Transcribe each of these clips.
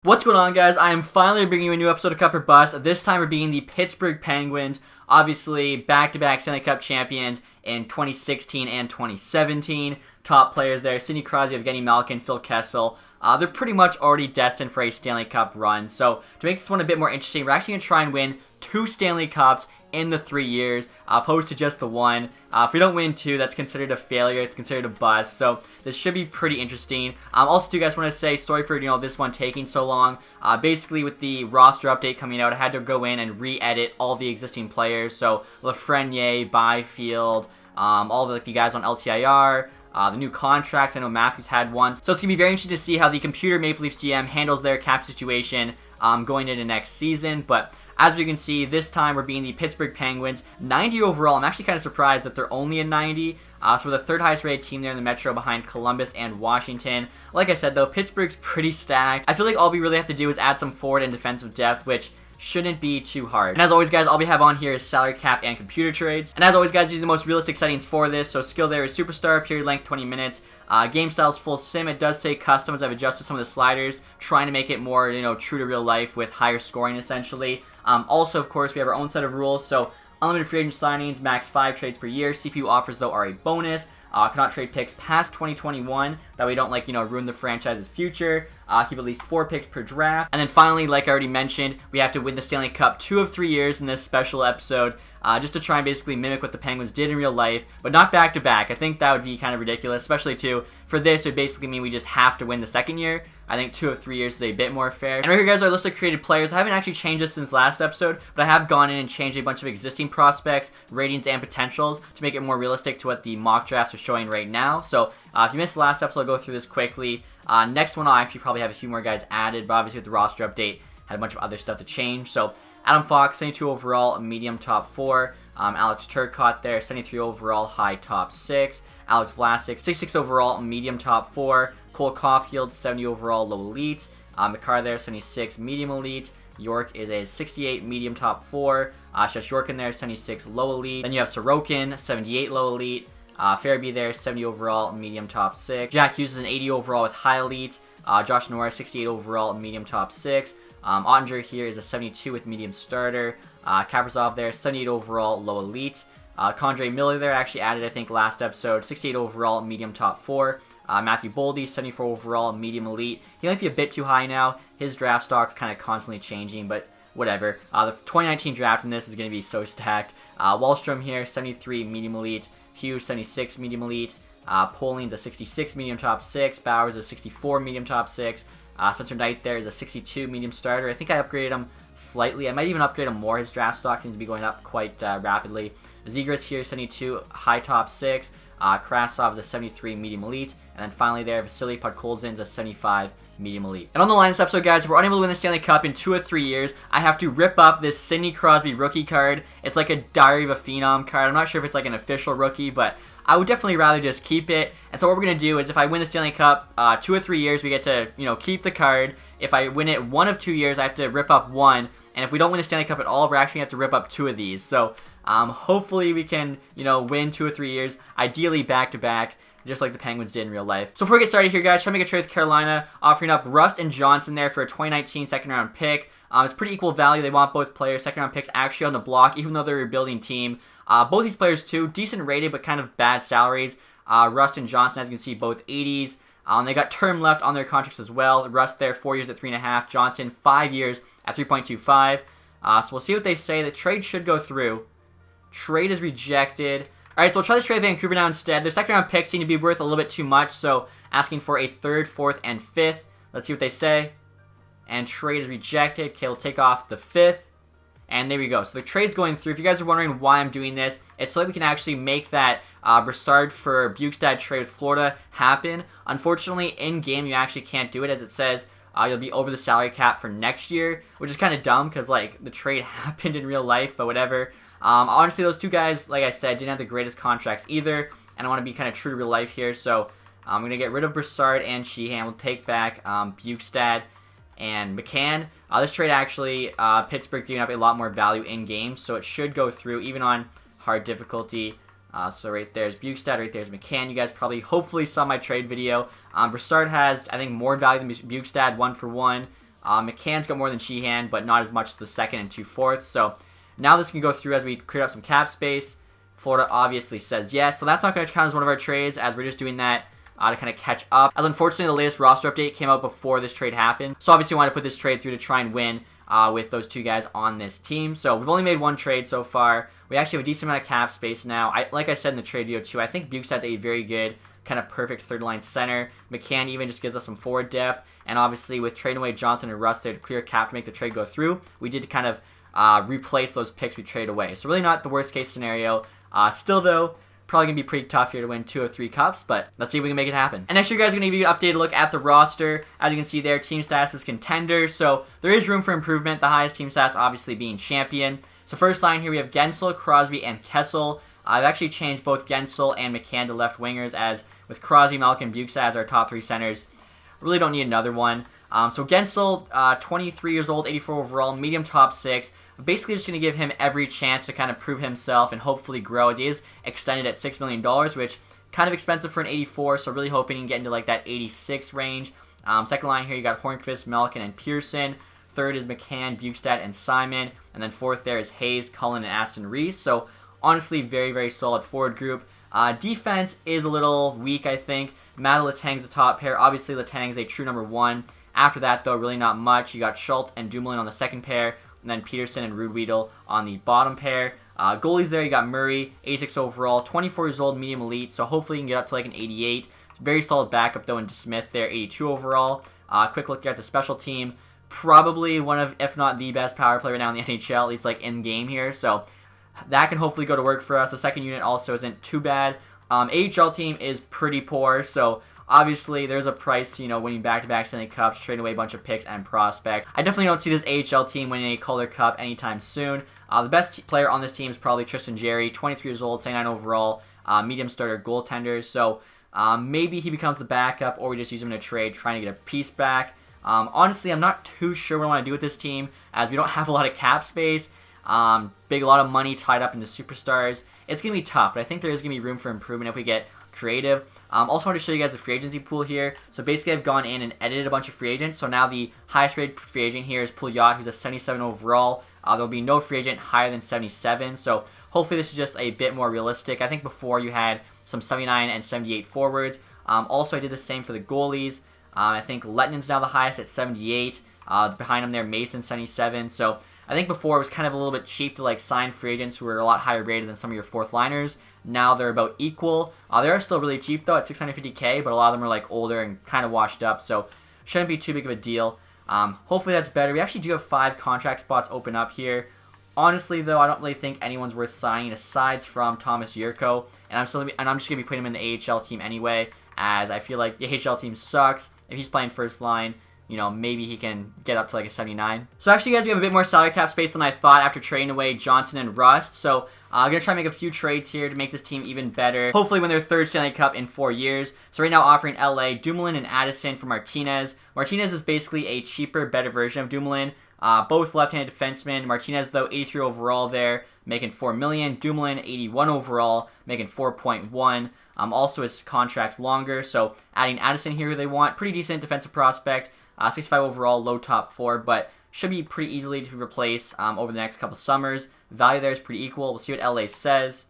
What's going on, guys? I am finally bringing you a new episode of Cup or Bust. This time we're being the Pittsburgh Penguins. Obviously, back-to-back Stanley Cup champions in 2016 and 2017. Top players there: Sidney Crosby, Evgeny Malkin, Phil Kessel. They're pretty much already destined for a Stanley Cup run. So to make this one a bit more interesting, we're actually going to try and win 2 Stanley Cups in the 3 years, opposed to just the 1. If we don't win 2, that's considered a failure. It's considered a bust. So this should be pretty interesting. Also, do you guys want to say sorry for this one taking so long? Basically, with the roster update coming out, I had to go in and re-edit all the existing players. So Lafreniere, Byfield, all the guys on LTIR. The new contracts, I know Matthews had one. So it's going to be very interesting to see how the computer Maple Leafs GM handles their cap situation going into next season. But as you can see, this time we're being the Pittsburgh Penguins. 90 overall. I'm actually kind of surprised that they're only a 90. So we're the 3rd highest rated team there in the Metro, behind Columbus and Washington. Like I said, though, Pittsburgh's pretty stacked. I feel like all we really have to do is add some forward and defensive depth, which shouldn't be too hard. And as always, guys, all we have on here is salary cap and computer trades. And as always, guys, use the most realistic settings for this. So skill there is superstar, period length 20 minutes. Game style is full sim. It does say customs. I've adjusted some of the sliders, trying to make it more, true to real life with higher scoring, essentially. Also, of course, we have our own set of rules. So unlimited free agent signings, max 5 trades per year. CPU offers, though, are a bonus. Cannot trade picks past 2021. That way, don't ruin the franchise's future. Keep at least 4 picks per draft. And then finally, like I already mentioned, we have to win the Stanley Cup 2 of 3 years in this special episode, just to try and basically mimic what the Penguins did in real life, but not back to back. I think that would be kind of ridiculous, especially too for this. It would basically mean we just have to win the second year. I think 2 of 3 years is a bit more fair. And right here, guys, our list of created players. I haven't actually changed this since last episode, but I have gone in and changed a bunch of existing prospects, ratings, and potentials to make it more realistic to what the mock drafts are showing right now. So if you missed the last episode, I'll go through this quickly. Next one, I'll actually probably have a few more guys added, but obviously with the roster update, had a bunch of other stuff to change. So Adam Fox, 72 overall, medium top 4. Alex Turcotte there, 73 overall, high top 6. Alex Vlasic, 66 overall, medium top 4. Cole Caulfield, 70 overall, low elite. McCarr there, 76, medium elite. York is a 68, medium top 4. Shesh there, 76, low elite. Then you have Sorokin, 78, low elite. Farabee there, 70 overall, medium top 6. Jack Hughes is an 80 overall with high elite. Josh Norris, 68 overall, medium top 6. Ottinger here is a 72 with medium starter. Kaprizov there, 78 overall, low elite. Condre Miller there, actually added, I think, last episode, 68 overall, medium top 4. Matthew Boldy, 74 overall, medium elite. He might be a bit too high now. His draft stock's kind of constantly changing, but whatever. The 2019 draft in this is going to be so stacked. Wallstrom here, 73, medium elite. Hughes, 76, medium elite. Poling's a 66, medium top 6. Bowers a 64, medium top 6. Spencer Knight there is a 62, medium starter. I think I upgraded him slightly. I might even upgrade him more. His draft stock seems to be going up quite rapidly. Zegras here, 72, high top 6. Krasov is a 73, medium elite. And then finally there, Vasily Podkolzin is a 75, medium elite. And on the line this episode, guys, if we're unable to win the Stanley Cup in 2 or 3 years, I have to rip up this Sidney Crosby rookie card. It's like a Diary of a Phenom card. I'm not sure if it's like an official rookie, but I would definitely rather just keep it. And so what we're going to do is if I win the Stanley Cup 2 or 3 years, we get to, keep the card. If I win it 1 of 2 years, I have to rip up 1. And if we don't win the Stanley Cup at all, we're actually going to have to rip up 2 of these. So hopefully we can, win 2 or 3 years, ideally back-to-back, just like the Penguins did in real life. So before we get started here, guys, try to make a trade with Carolina, offering up Rust and Johnson there for a 2019 second-round pick. It's pretty equal value. They want both players. Second-round picks actually on the block, even though they're a rebuilding team. Both these players, too, decent rated, but kind of bad salaries. Rust and Johnson, as you can see, both 80s. They got term left on their contracts as well. Rust there, 4 years at 3.5. Johnson, 5 years at 3.25. So we'll see what they say. The trade should go through. Trade is rejected. Alright, so we'll try this trade with Vancouver now instead. Their second round picks seem to be worth a little bit too much, so asking for a 3rd, 4th, and 5th. Let's see what they say. And trade is rejected. Okay, we'll take off the 5th. And there we go. So the trade's going through. If you guys are wondering why I'm doing this, it's so that we can actually make that Brassard for Bukestad trade with Florida happen. Unfortunately, in-game, you actually can't do it, as it says you'll be over the salary cap for next year, which is kind of dumb because, the trade happened in real life, but whatever. Honestly, those 2 guys, like I said, didn't have the greatest contracts either, and I want to be kind of true to real life here, so I'm going to get rid of Brassard and Sheehan. We'll take back Bukestad and McCann. This trade actually, Pittsburgh giving up a lot more value in-game, so it should go through, even on hard difficulty. So right there's Bukestad, right there's McCann. You guys probably, hopefully, saw my trade video. Brassard has, I think, more value than Bukestad, 1 for 1. McCann's got more than Sheehan, but not as much as the second and 2/4. So now this can go through as we clear up some cap space. Florida obviously says yes, so that's not going to count as one of our trades, as we're just doing that to kind of catch up. As unfortunately, the latest roster update came out before this trade happened, so obviously we want to put this trade through to try and win with those two guys on this team. So we've only made one trade so far. We actually have a decent amount of cap space now. Like I said in the trade video too, I think Bukestad's a very good, kind of perfect third-line center. McCann even just gives us some forward depth, and obviously with trading away Johnson and Rust there to clear cap to make the trade go through, we did kind of replace those picks we traded away. So really not the worst case scenario. Still though, probably going to be pretty tough here to win 2 of 3 cups, but let's see if we can make it happen. And next year, guys, I'm going to give you an updated look at the roster. As you can see there, team stats is contender, so there is room for improvement. The highest team stats obviously being champion. So first line here, we have Gensel, Crosby, and Kessel. I've actually changed both Gensel and McCann to left wingers, as with Crosby, Malkin, Bukestad as our top 3 centers, really don't need another one. So Gensel, 23 years old, 84 overall, medium top 6. Basically just going to give him every chance to kind of prove himself and hopefully grow, as he is extended at $6 million, which kind of expensive for an 84, so really hoping he can get into like that 86 range. Second line here, you got Hornqvist, Malkin, and Pearson. Third is McCann, Bukestad, and Simon. And then fourth there is Hayes, Cullen, and Aston Reese. So honestly, very, very solid forward group. Defense is a little weak, I think. Matt Letang's the top pair. Obviously, Letang's a true number 1. After that, though, really not much. You got Schultz and Dumoulin on the second pair, and then Peterson and Rudweedle on the bottom pair. Goalies there, you got Murray, 86 overall, 24 years old, medium elite, so hopefully you can get up to like an 88. It's a very solid backup, though, into Smith there, 82 overall. Quick look at the special team. Probably one of, if not the best power play right now in the NHL, at least like in game here, so that can hopefully go to work for us. The second unit also isn't too bad. AHL team is pretty poor, so obviously there's a price to, winning back-to-back Stanley Cups, trading away a bunch of picks and prospects. I definitely don't see this AHL team winning a Calder Cup anytime soon. The best player on this team is probably Tristan Jarry, 23 years old, 79 overall, medium starter goaltender, so maybe he becomes the backup, or we just use him in a trade trying to get a piece back. Honestly, I'm not too sure what I want to do with this team, as we don't have a lot of cap space. A lot of money tied up into superstars. It's going to be tough, but I think there is going to be room for improvement if we get creative. Also want to show you guys the free agency pool here. So basically I've gone in and edited a bunch of free agents. So now the highest rated free agent here is Pouliot, who's a 77 overall. There'll be no free agent higher than 77. So hopefully this is just a bit more realistic. I think before you had some 79 and 78 forwards. Also I did the same for the goalies. I think Lettinen's now the highest at 78. Behind him there, Mason, 77. So I think before it was kind of a little bit cheap to like sign free agents who were a lot higher rated than some of your fourth liners. Now they're about equal. They are still really cheap though at $650K, but a lot of them are like older and kind of washed up, so shouldn't be too big of a deal. Hopefully that's better. We actually do have 5 contract spots open up here. Honestly though, I don't really think anyone's worth signing aside from Thomas Yurko, and I'm just gonna be putting him in the AHL team anyway, as I feel like the AHL team sucks. If he's playing first line, maybe he can get up to like a 79. So actually, guys, we have a bit more salary cap space than I thought after trading away Johnson and Rust. So I'm going to try and make a few trades here to make this team even better. Hopefully win their 3rd Stanley Cup in 4 years. So right now offering LA Dumoulin and Addison for Martinez. Martinez is basically a cheaper, better version of Dumoulin. Both left-handed defensemen. Martinez, though, 83 overall there, making $4 million. Dumoulin, 81 overall, making 4.1. Also his contract's longer, so adding Addison here who they want. Pretty decent defensive prospect. 65 overall, low top 4, but should be pretty easily to replace over the next couple summers. Value there is pretty equal. We'll see what LA says.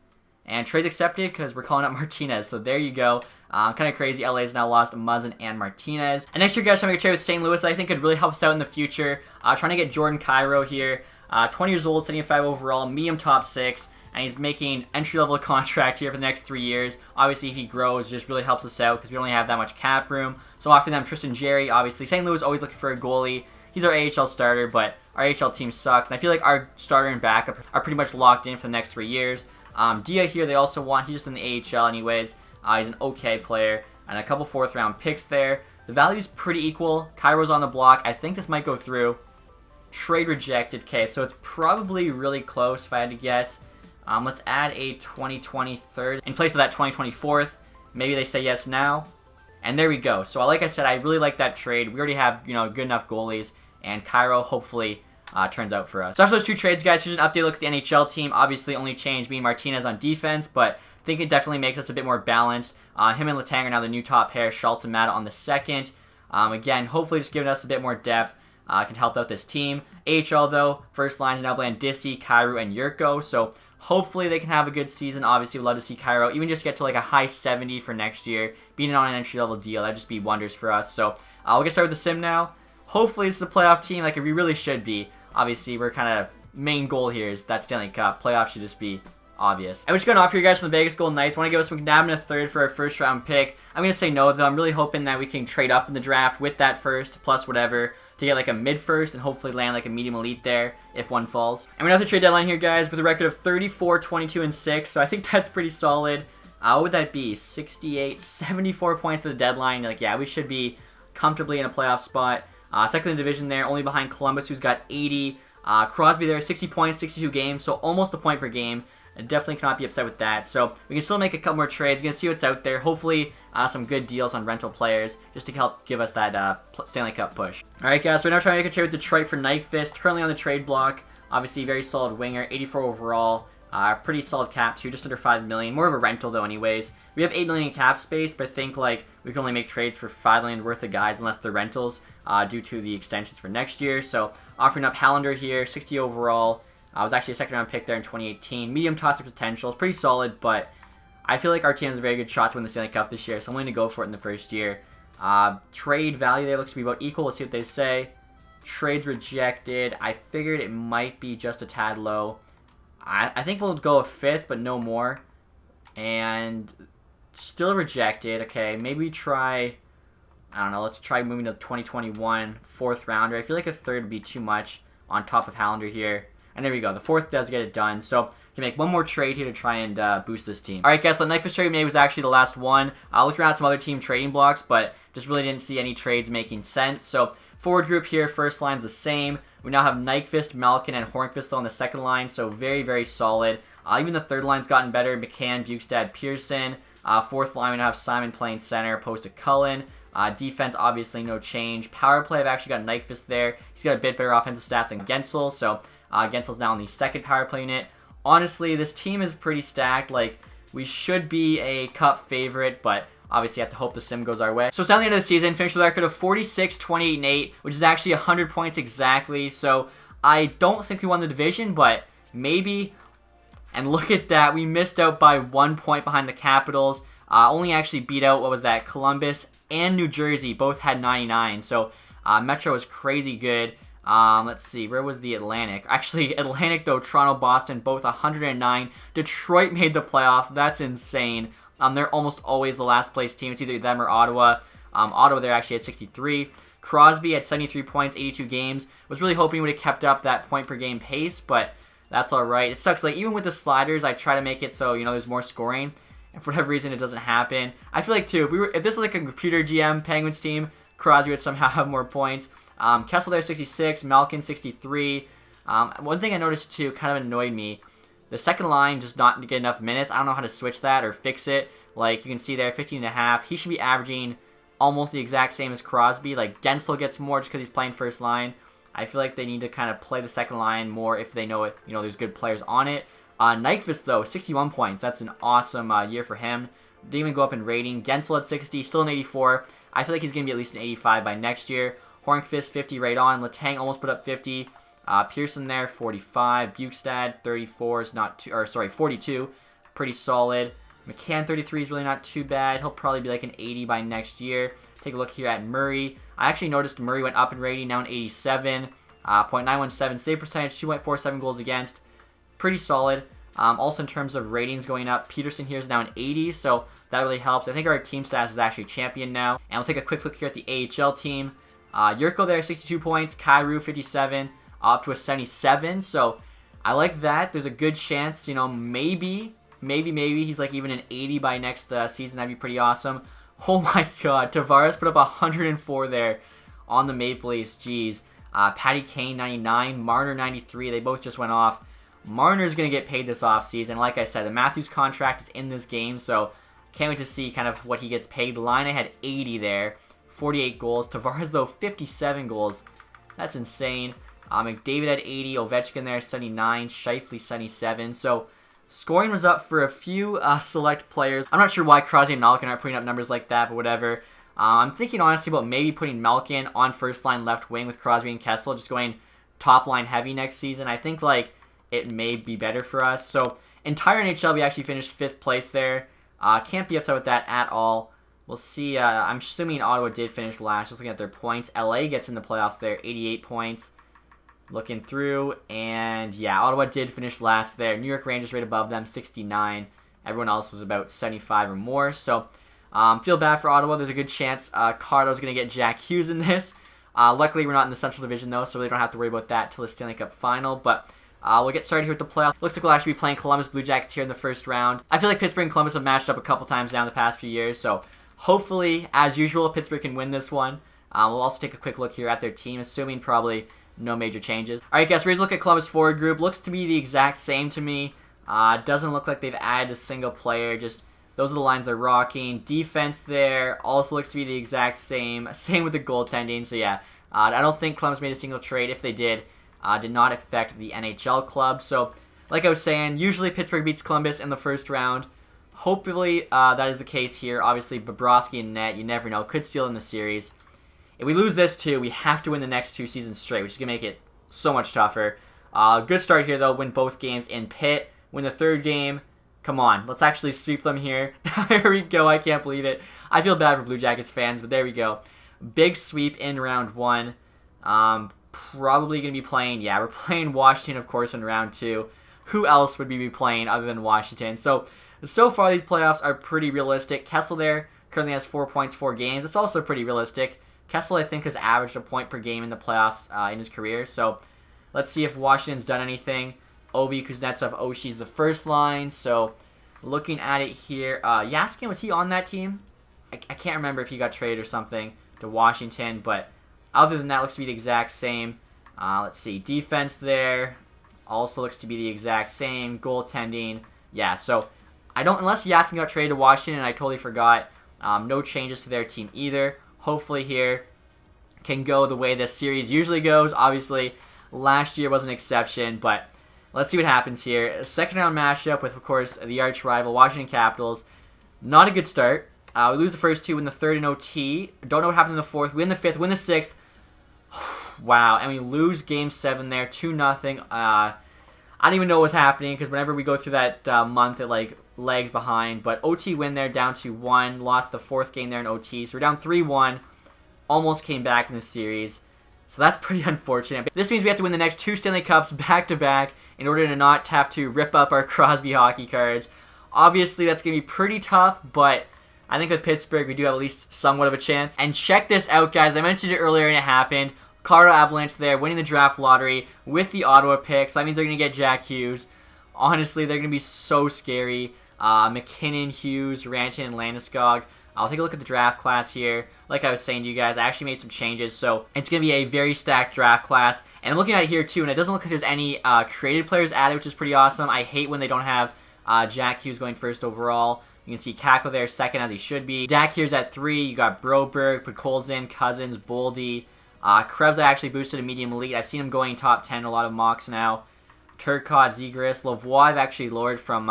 And trades accepted because we're calling up Martinez. So there you go. Kind of crazy. LA's now lost Muzzin and Martinez. And next year, guys, trying to make a trade with St. Louis that I think could really help us out in the future. Trying to get Jordan Cairo here. 20 years old, 75 overall, medium top 6. And he's making entry-level contract here for the next 3 years. Obviously, if he grows, it just really helps us out because we only have that much cap room. So offering them Tristan Jarry, obviously. St. Louis always looking for a goalie. He's our AHL starter, but our AHL team sucks. And I feel like our starter and backup are pretty much locked in for the next 3 years. Dia here they also want. He's just in the AHL anyways. He's an okay player. And a couple 4th-round picks there. The value's pretty equal. Cairo's on the block. I think this might go through. Trade rejected. Okay, so it's probably really close if I had to guess. Let's add a 2020 third in place of that 2024th. Maybe they say yes now. And there we go. So like I said, I really like that trade. We already have, good enough goalies. And Cairo hopefully turns out for us. So after those 2 trades, guys, here's an update look at the NHL team. Obviously, only change being Martinez on defense, but I think it definitely makes us a bit more balanced. Him and Letang are now the new top pair. Schultz and Mata on the second. Again, hopefully just giving us a bit more depth. can help out this team. AHL, though, first line is now Blandisi, Kyrou, and Yurko. So hopefully they can have a good season. Obviously, we'd love to see Kyrou even just get to like a high 70 for next year. Being on an entry-level deal, that'd just be wonders for us. So we'll get started with the sim now. Hopefully this is a playoff team like we really should be. Obviously, we're kind of main goal here is that Stanley Cup. Playoffs should just be obvious. And we're just going off here, guys, from the Vegas Golden Knights. Want to give us some dab in a third for our first round pick. I'm going to say no, though. I'm really hoping that we can trade up in the draft with that first, plus whatever, to get like a mid first and hopefully land like a medium elite there if one falls. And we're at the trade deadline here, guys, with a record of 34, 22, and 6. So I think that's pretty solid. What would that be? 68, 74 points at the deadline. Like, yeah, we should be comfortably in a playoff spot. Second in the division there, only behind Columbus, who's got 80. Crosby there, 60 points, 62 games, so almost a point per game. I definitely cannot be upset with that. So we can still make a couple more trades. We're going to see what's out there. Hopefully some good deals on rental players just to help give us that Stanley Cup push. All right, guys, so we're now trying to make a trade with Detroit for Nyquist. Currently on the trade block. Obviously, very solid winger, 84 overall. Pretty solid cap too, just under $5 million. More of a rental though, anyways. We have $8 million in cap space, but I think like we can only make trades for $5 million worth of guys unless they're rentals due to the extensions for next year. So offering up Hallander here, 60 overall. Was actually a second round pick there in 2018. Medium toxic potential. It's pretty solid, but I feel like our team has a very good shot to win the Stanley Cup this year, so I'm willing to go for it in the first year. Trade value there looks to be about equal. Let's see what they say. Trades rejected. I figured it might be just a tad low. I think we'll go a fifth, but no more. And still rejected. Okay, maybe try, I don't know, let's try moving to 2021 fourth rounder. I feel like a third would be too much on top of Hallander here. And there we go. The fourth does get it done. So we can make one more trade here to try and boost this team. All right, guys, so the Nyquist trade we made was actually the last one. Looking around at some other team trading blocks, but just really didn't see any trades making sense. So forward group here, first line's the same. We now have Nyquist, Malkin, and Hornqvist on the second line, so very, very solid. Even the third line's gotten better. McCann, Bukestad, Pearson. Fourth line, we now have Simon playing center opposed to Cullen. Defense, obviously, no change. Power play, I've actually got Nyquist there. He's got a bit better offensive stats than Gensel, so Gensel's now on the second power play unit. Honestly, this team is pretty stacked. Like, we should be a cup favorite, but obviously have to hope the sim goes our way. So it's down the end of the season, finished with a record of 46, 28, and 8, which is actually 100 points exactly. So I don't think we won the division, but maybe. And look at that, we missed out by 1 point behind the Capitals. Only actually beat out, what was that, Columbus and New Jersey, both had 99. So Metro was crazy good. Let's see, where was the Atlantic? Actually, Atlantic, though, Toronto, Boston, both 109. Detroit made the playoffs. That's insane. They're almost always the last place team. It's either them or Ottawa. Ottawa, they're actually at 63. Crosby at 73 points, 82 games. Was really hoping he would have kept up that point per game pace, but that's all right. It sucks. Like, even with the sliders, I try to make it so, you know, there's more scoring. And for whatever reason, it doesn't happen. I feel like, too, if this was like a computer GM Penguins team, Crosby would somehow have more points. Kessel there, 66. Malkin, 63. One thing I noticed, too, kind of annoyed me. The second line just not get enough minutes. I don't know how to switch that or fix it. Like, you can see there, 15 and a half. He should be averaging almost the exact same as Crosby. Like, Gensel gets more just because he's playing first line. I feel like they need to kind of play the second line more if they know it. You know, there's good players on it. Nyquist, though, 61 points. That's an awesome year for him. Didn't even go up in rating. Gensel at 60, still an 84. I feel like he's going to be at least an 85 by next year. Hornqvist, 50 right on. Letang almost put up 50. Pearson there, 45. Bukestad, 34 is not too, or sorry, 42. Pretty solid. McCann, 33 is really not too bad. He'll probably be like an 80 by next year. Take a look here at Murray. I actually noticed Murray went up in rating, now an 87. .917 save percentage, 2.47 goals against. Pretty solid. Also in terms of ratings going up, Peterson here is now an 80, so that really helps. I think our team status is actually champion now. And we'll take a quick look here at the AHL team. Yurko there, 62 points. Kyrou, 57, up to a 77. So I like that. There's a good chance, you know, maybe he's like even an 80 by next season. That'd be pretty awesome. Oh my god, Tavares put up 104 there on the Maple Leafs. Jeez. Patty Kane, 99. Marner, 93. They both just went off. Marner's going to get paid this offseason. Like I said, the Matthews contract is in this game, so can't wait to see kind of what he gets paid. Line had 80 there. 48 goals. Tavares, though, 57 goals. That's insane. McDavid had 80. Ovechkin there, 79. Scheifele, 77. So scoring was up for a few select players. I'm not sure why Crosby and Malkin aren't putting up numbers like that, but whatever. I'm thinking honestly about maybe putting Malkin on first line left wing with Crosby and Kessel, just going top line heavy next season. I think like it may be better for us. So entire NHL, we actually finished 5th place there. Can't be upset with that at all. We'll see. I'm assuming Ottawa did finish last, just looking at their points. LA gets in the playoffs there, 88 points. Looking through, and yeah, Ottawa did finish last there. New York Rangers right above them, 69. Everyone else was about 75 or more. So feel bad for Ottawa. There's a good chance Cardo's going to get Jack Hughes in this. Luckily, we're not in the Central Division, though, so we really don't have to worry about that till the Stanley Cup Final. But we'll get started here with the playoffs. Looks like we'll actually be playing Columbus Blue Jackets here in the first round. I feel like Pittsburgh and Columbus have matched up a couple times now in the past few years, so hopefully, as usual, Pittsburgh can win this one. We'll also take a quick look here at their team, assuming probably no major changes. All right, guys, we're going to look at Columbus forward group. Looks to be the exact same to me. Doesn't look like they've added a single player. Just those are the lines they're rocking. Defense there also looks to be the exact same. Same with the goaltending. So yeah, I don't think Columbus made a single trade. If they did not affect the NHL club. So like I was saying, usually Pittsburgh beats Columbus in the first round. Hopefully that is the case here. Obviously, Bobrovsky and net, you never know, could steal in the series. If we lose this too, we have to win the next 2 seasons straight, which is going to make it so much tougher. Good start here, though. Win both games in Pitt. Win the 3rd game. Come on, let's actually sweep them here. There we go. I can't believe it. I feel bad for Blue Jackets fans, but there we go. Big sweep in round 1. Probably going to be playing, yeah, we're playing Washington, of course, in round 2. Who else would we be playing other than Washington? So far, these playoffs are pretty realistic. Kessel there currently has 4 points, 4 games. It's also pretty realistic. Kessel, I think, has averaged a point per game in the playoffs in his career. So let's see if Washington's done anything. Ovi, Kuznetsov, Oshie's the first line. So looking at it here, Yaskin, was he on that team? I can't remember if he got traded or something to Washington. But other than that, looks to be the exact same. Let's see. Defense there also looks to be the exact same. Goaltending. Yeah, so I don't, unless Yaskin got traded to Washington, and I totally forgot. No changes to their team either. Hopefully here can go the way this series usually goes. Obviously, last year was an exception, but let's see what happens here. A second round matchup with, of course, the arch rival Washington Capitals. Not a good start. We lose the first 2, win the 3rd in OT. Don't know what happened in the 4th. Win the 5th, win the 6th. Wow, and we lose Game 7 there, 2-0. I don't even know what's happening because whenever we go through that month, it like lags behind. But OT win there, down to 1. Lost the 4th game there in OT. So we're down 3-1. Almost came back in the series. So that's pretty unfortunate. But this means we have to win the next 2 Stanley Cups back-to-back in order to not have to rip up our Crosby hockey cards. Obviously, that's going to be pretty tough, but I think with Pittsburgh, we do have at least somewhat of a chance. And check this out, guys. I mentioned it earlier and it happened. Colorado Avalanche there, winning the draft lottery with the Ottawa pick. So that means they're going to get Jack Hughes. Honestly, they're going to be so scary. McKinnon, Hughes, Rantanen, and Landeskog. I'll take a look at the draft class here. Like I was saying to you guys, I actually made some changes. So it's going to be a very stacked draft class. And I'm looking at it here too, and it doesn't look like there's any created players added, which is pretty awesome. I hate when they don't have Jack Hughes going first overall. You can see Kakko there second, as he should be. Dak here's at 3. You got Broberg, Podkolzin, Cousins, Boldy. Krebs I actually boosted to medium elite. I've seen him going top 10 in a lot of mocks now. Turcotte, Zegras, Lavoie I've actually lowered from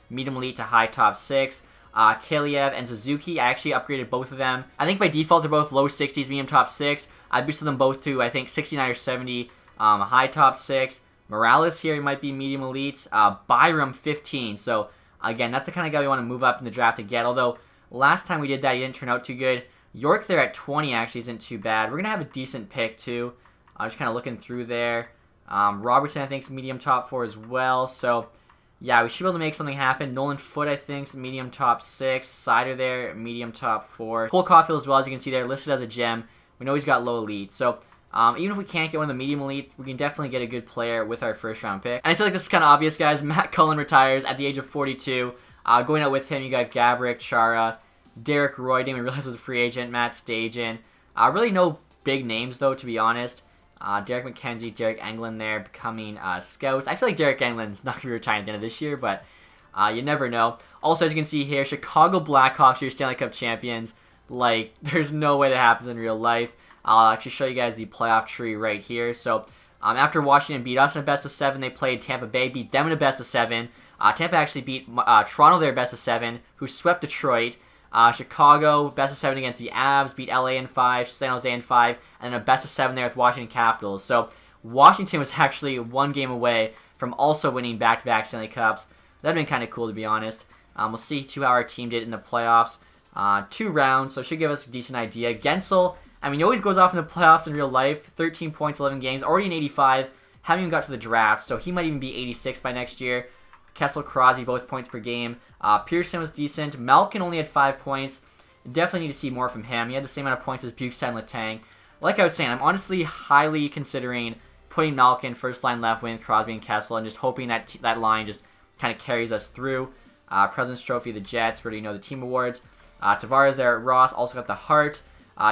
medium elite to high top 6. Kaliev and Suzuki, I actually upgraded both of them. I think by default they're both low 60s, medium top 6. I boosted them both to, I think, 69 or 70, high top 6. Morales here might be medium elite. Byram 15. So again, that's the kind of guy we want to move up in the draft to get. Although last time we did that, he didn't turn out too good. York there at 20 actually isn't too bad. We're going to have a decent pick too. Just kind of looking through there. Robertson I think is medium top 4 as well. So yeah, we should be able to make something happen. Nolan Foote I think is medium top 6. Sider there, medium top 4. Cole Caulfield as well, as you can see there, listed as a gem. We know he's got low elite. So even if we can't get one of the medium elite, we can definitely get a good player with our first round pick. And I feel like this is kind of obvious, guys. Matt Cullen retires at the age of 42. Going out with him, you got Gaborik, Chara, Derek Roy, didn't even realize was a free agent, Matt Stajan. Really no big names, though, to be honest. Derek McKenzie, Derek Englund there becoming scouts. I feel like Derek Englund's not going to be retiring at the end of this year, but you never know. Also, as you can see here, Chicago Blackhawks are your Stanley Cup champions. Like, there's no way that happens in real life. I'll actually show you guys the playoff tree right here. So, after Washington beat us in a best of 7, they played Tampa Bay, beat them in a best of 7. Tampa actually beat Toronto their best of 7, who swept Detroit. Chicago, best of 7 against the Avs, beat LA in 5, San Jose in 5, and then a best of 7 there with Washington Capitals. So Washington was actually one game away from also winning back-to-back Stanley Cups. That'd been kind of cool, to be honest. We'll see how our team did in the playoffs. 2 rounds, so it should give us a decent idea. Gensel, I mean, he always goes off in the playoffs in real life. 13 points, 11 games, already in 85. Haven't even got to the draft, so he might even be 86 by next year. Kessel, Crosby, both points per game. Pearson was decent. Malkin only had 5 points. Definitely need to see more from him. He had the same amount of points as Bukestad and Letang. Like I was saying, I'm honestly highly considering putting Malkin first line left wing, Crosby and Kessel, and just hoping that that line just kind of carries us through. President's Trophy, the Jets, we already know the team awards. Tavares there at Ross, also got the Hart.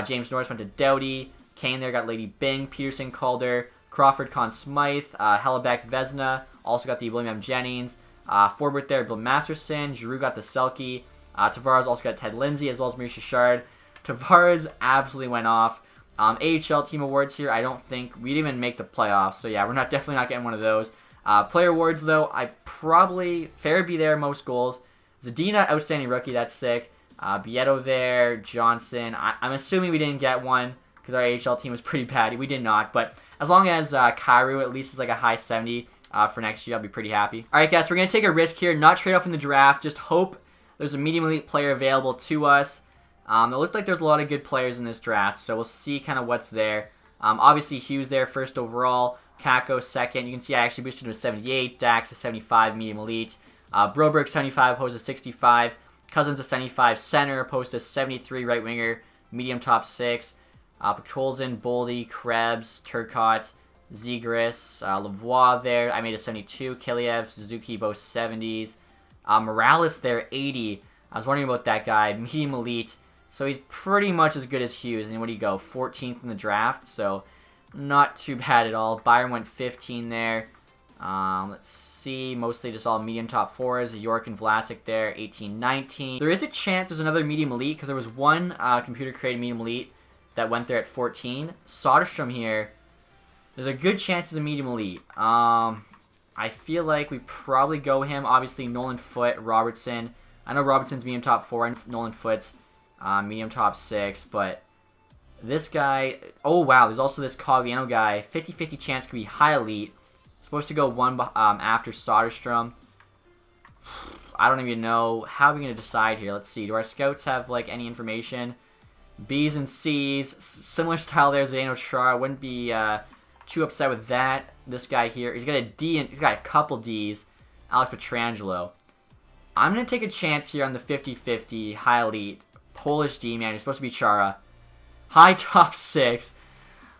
James Norris went to Doughty. Kane there got Lady Byng. Peterson, Calder. Crawford, Conn Smythe. Hellebeck, Vezina. Also got the William M. Jennings. Forward there, Bill Masterson. Giroux got the Selke. Tavares also got Ted Lindsay as well as Maurice Richard. Tavares absolutely went off. AHL team awards here, I don't think we didn't even make the playoffs. So yeah, we're definitely not getting one of those. Player awards though, I probably Farabee there, most goals. Zadina, outstanding rookie, that's sick. Bieto there, Johnson. I'm assuming we didn't get one because our AHL team was pretty bad. We did not, but as long as Kyrou at least is like a high 70 for next year, I'll be pretty happy. All right, guys, we're going to take a risk here, not trade up in the draft, just hope there's a medium elite player available to us. It looked like there's a lot of good players in this draft, so we'll see kind of what's there. Obviously, Hughes there, first overall. Kako, second. You can see I actually boosted him to 78. Dax to 75, medium elite. Broberg, 75, opposed to 65. Cousins to 75, center, opposed to 73, right winger, medium top 6. Pictolzin, Boldy, Krebs, Turcotte, Zegras, Lavoie there. I made a 72. Kiliev, Suzuki, both 70s. Morales there, 80. I was wondering about that guy, medium elite. So he's pretty much as good as Hughes. And what do you go? 14th in the draft. So not too bad at all. Byron went 15 there. Let's see. Mostly just all medium top 4s. York and Vlasic there. 18, 19. There is a chance there's another medium elite. Because there was one computer-created medium elite that went there at 14. Soderstrom here. There's a good chance he's a medium elite. I feel like we probably go him. Obviously, Nolan Foote, Robertson. I know Robertson's medium top 4 and Nolan Foote's medium top 6, but this guy, oh wow, there's also this Cogliano guy, 50-50 chance could be high elite. Supposed to go one after Soderstrom. I don't even know. How are we going to decide here? Let's see. Do our scouts have like any information? B's and C's, similar style there as Zdeno Chara. Wouldn't be too upset with that. This guy here, he's got a D and he's got a couple D's. Alex Pietrangelo. I'm going to take a chance here on the 50-50 high elite. Polish D-man. He's supposed to be Chara. High top 6.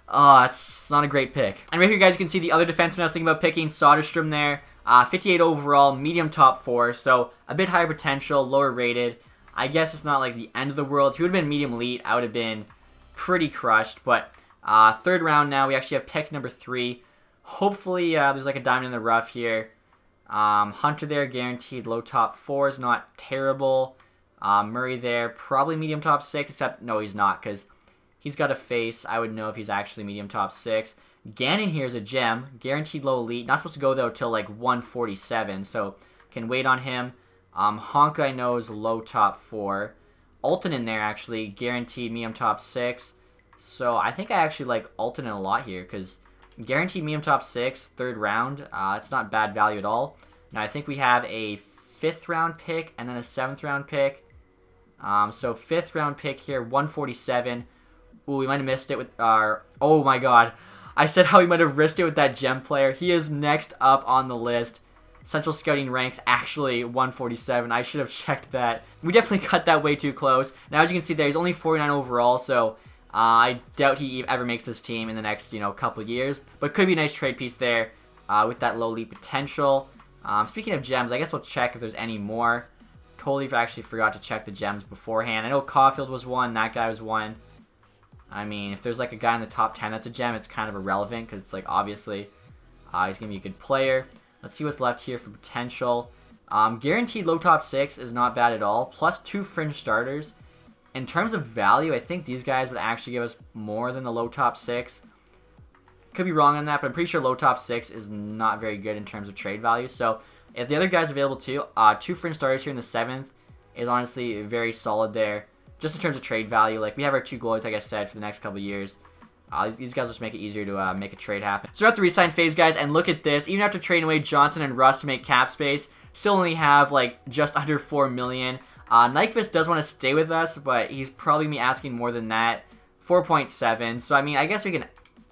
Oh, it's not a great pick. And right here, guys, you can see the other defenseman I was thinking about picking. Soderstrom there. 58 overall, medium top 4. So a bit higher potential, lower rated. I guess it's not like the end of the world. If he would have been medium elite, I would have been pretty crushed. But third round now, we actually have pick number 3. Hopefully, there's like a diamond in the rough here. Hunter there, guaranteed low top 4 is not terrible. Murray there, probably medium top 6, except no, he's not, because he's got a face. I would know if he's actually medium top 6. Gannon here is a gem, guaranteed low elite. Not supposed to go, though, till like 147, so can wait on him. Honka, I know, is low top 4. Alton in there, actually, guaranteed medium top 6. So I think I actually like Alton a lot here, because guaranteed medium top 6, third round. It's not bad value at all. Now, I think we have a 5th round pick and then a 7th round pick. So 5th round pick here, 147. Ooh, we might have missed it with our... Oh my god. I said how we might have risked it with that gem player. He is next up on the list. Central Scouting ranks actually 147. I should have checked that. We definitely cut that way too close. Now, as you can see there, he's only 49 overall, so I doubt he ever makes this team in the next, couple of years. But could be a nice trade piece there with that low elite potential. Speaking of gems, I guess we'll check if there's any more. Totally actually forgot to check the gems beforehand. I know Caulfield was one. That guy was one. I mean, if there's like a guy in the top 10 that's a gem, it's kind of irrelevant because it's like obviously he's going to be a good player. Let's see what's left here for potential. Guaranteed low top 6 is not bad at all. Plus 2 fringe starters. In terms of value, I think these guys would actually give us more than the low top 6. Could be wrong on that, but I'm pretty sure low top 6 is not very good in terms of trade value. So if the other guy's available too, 2 fringe starters here in the 7th is honestly very solid there. Just in terms of trade value, like we have our 2 goalies, like I said, for the next couple of years. These guys just make it easier to make a trade happen. So we're at the resign phase, guys, and look at this. Even after trading away Johnson and Russ to make cap space, still only have like just under $4 million. Nyquist does want to stay with us, but he's probably going to be asking more than that. 4.7. So, I mean, I guess we can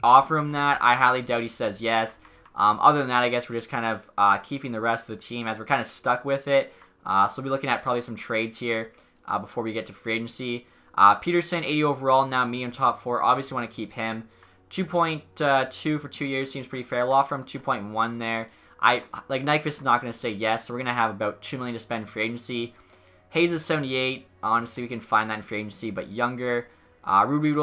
offer him that. I highly doubt he says yes. Other than that, I guess we're just kind of keeping the rest of the team as we're kind of stuck with it. So we'll be looking at probably some trades here before we get to free agency. Peterson, 80 overall, now medium top 4. Obviously want to keep him. 2.2 for 2 years seems pretty fair. We'll offer him 2.1 there. Nyquist is not going to say yes, so we're going to have about $2 million to spend in free agency. Hayes is 78. Honestly, we can find that in free agency, but younger. Ruby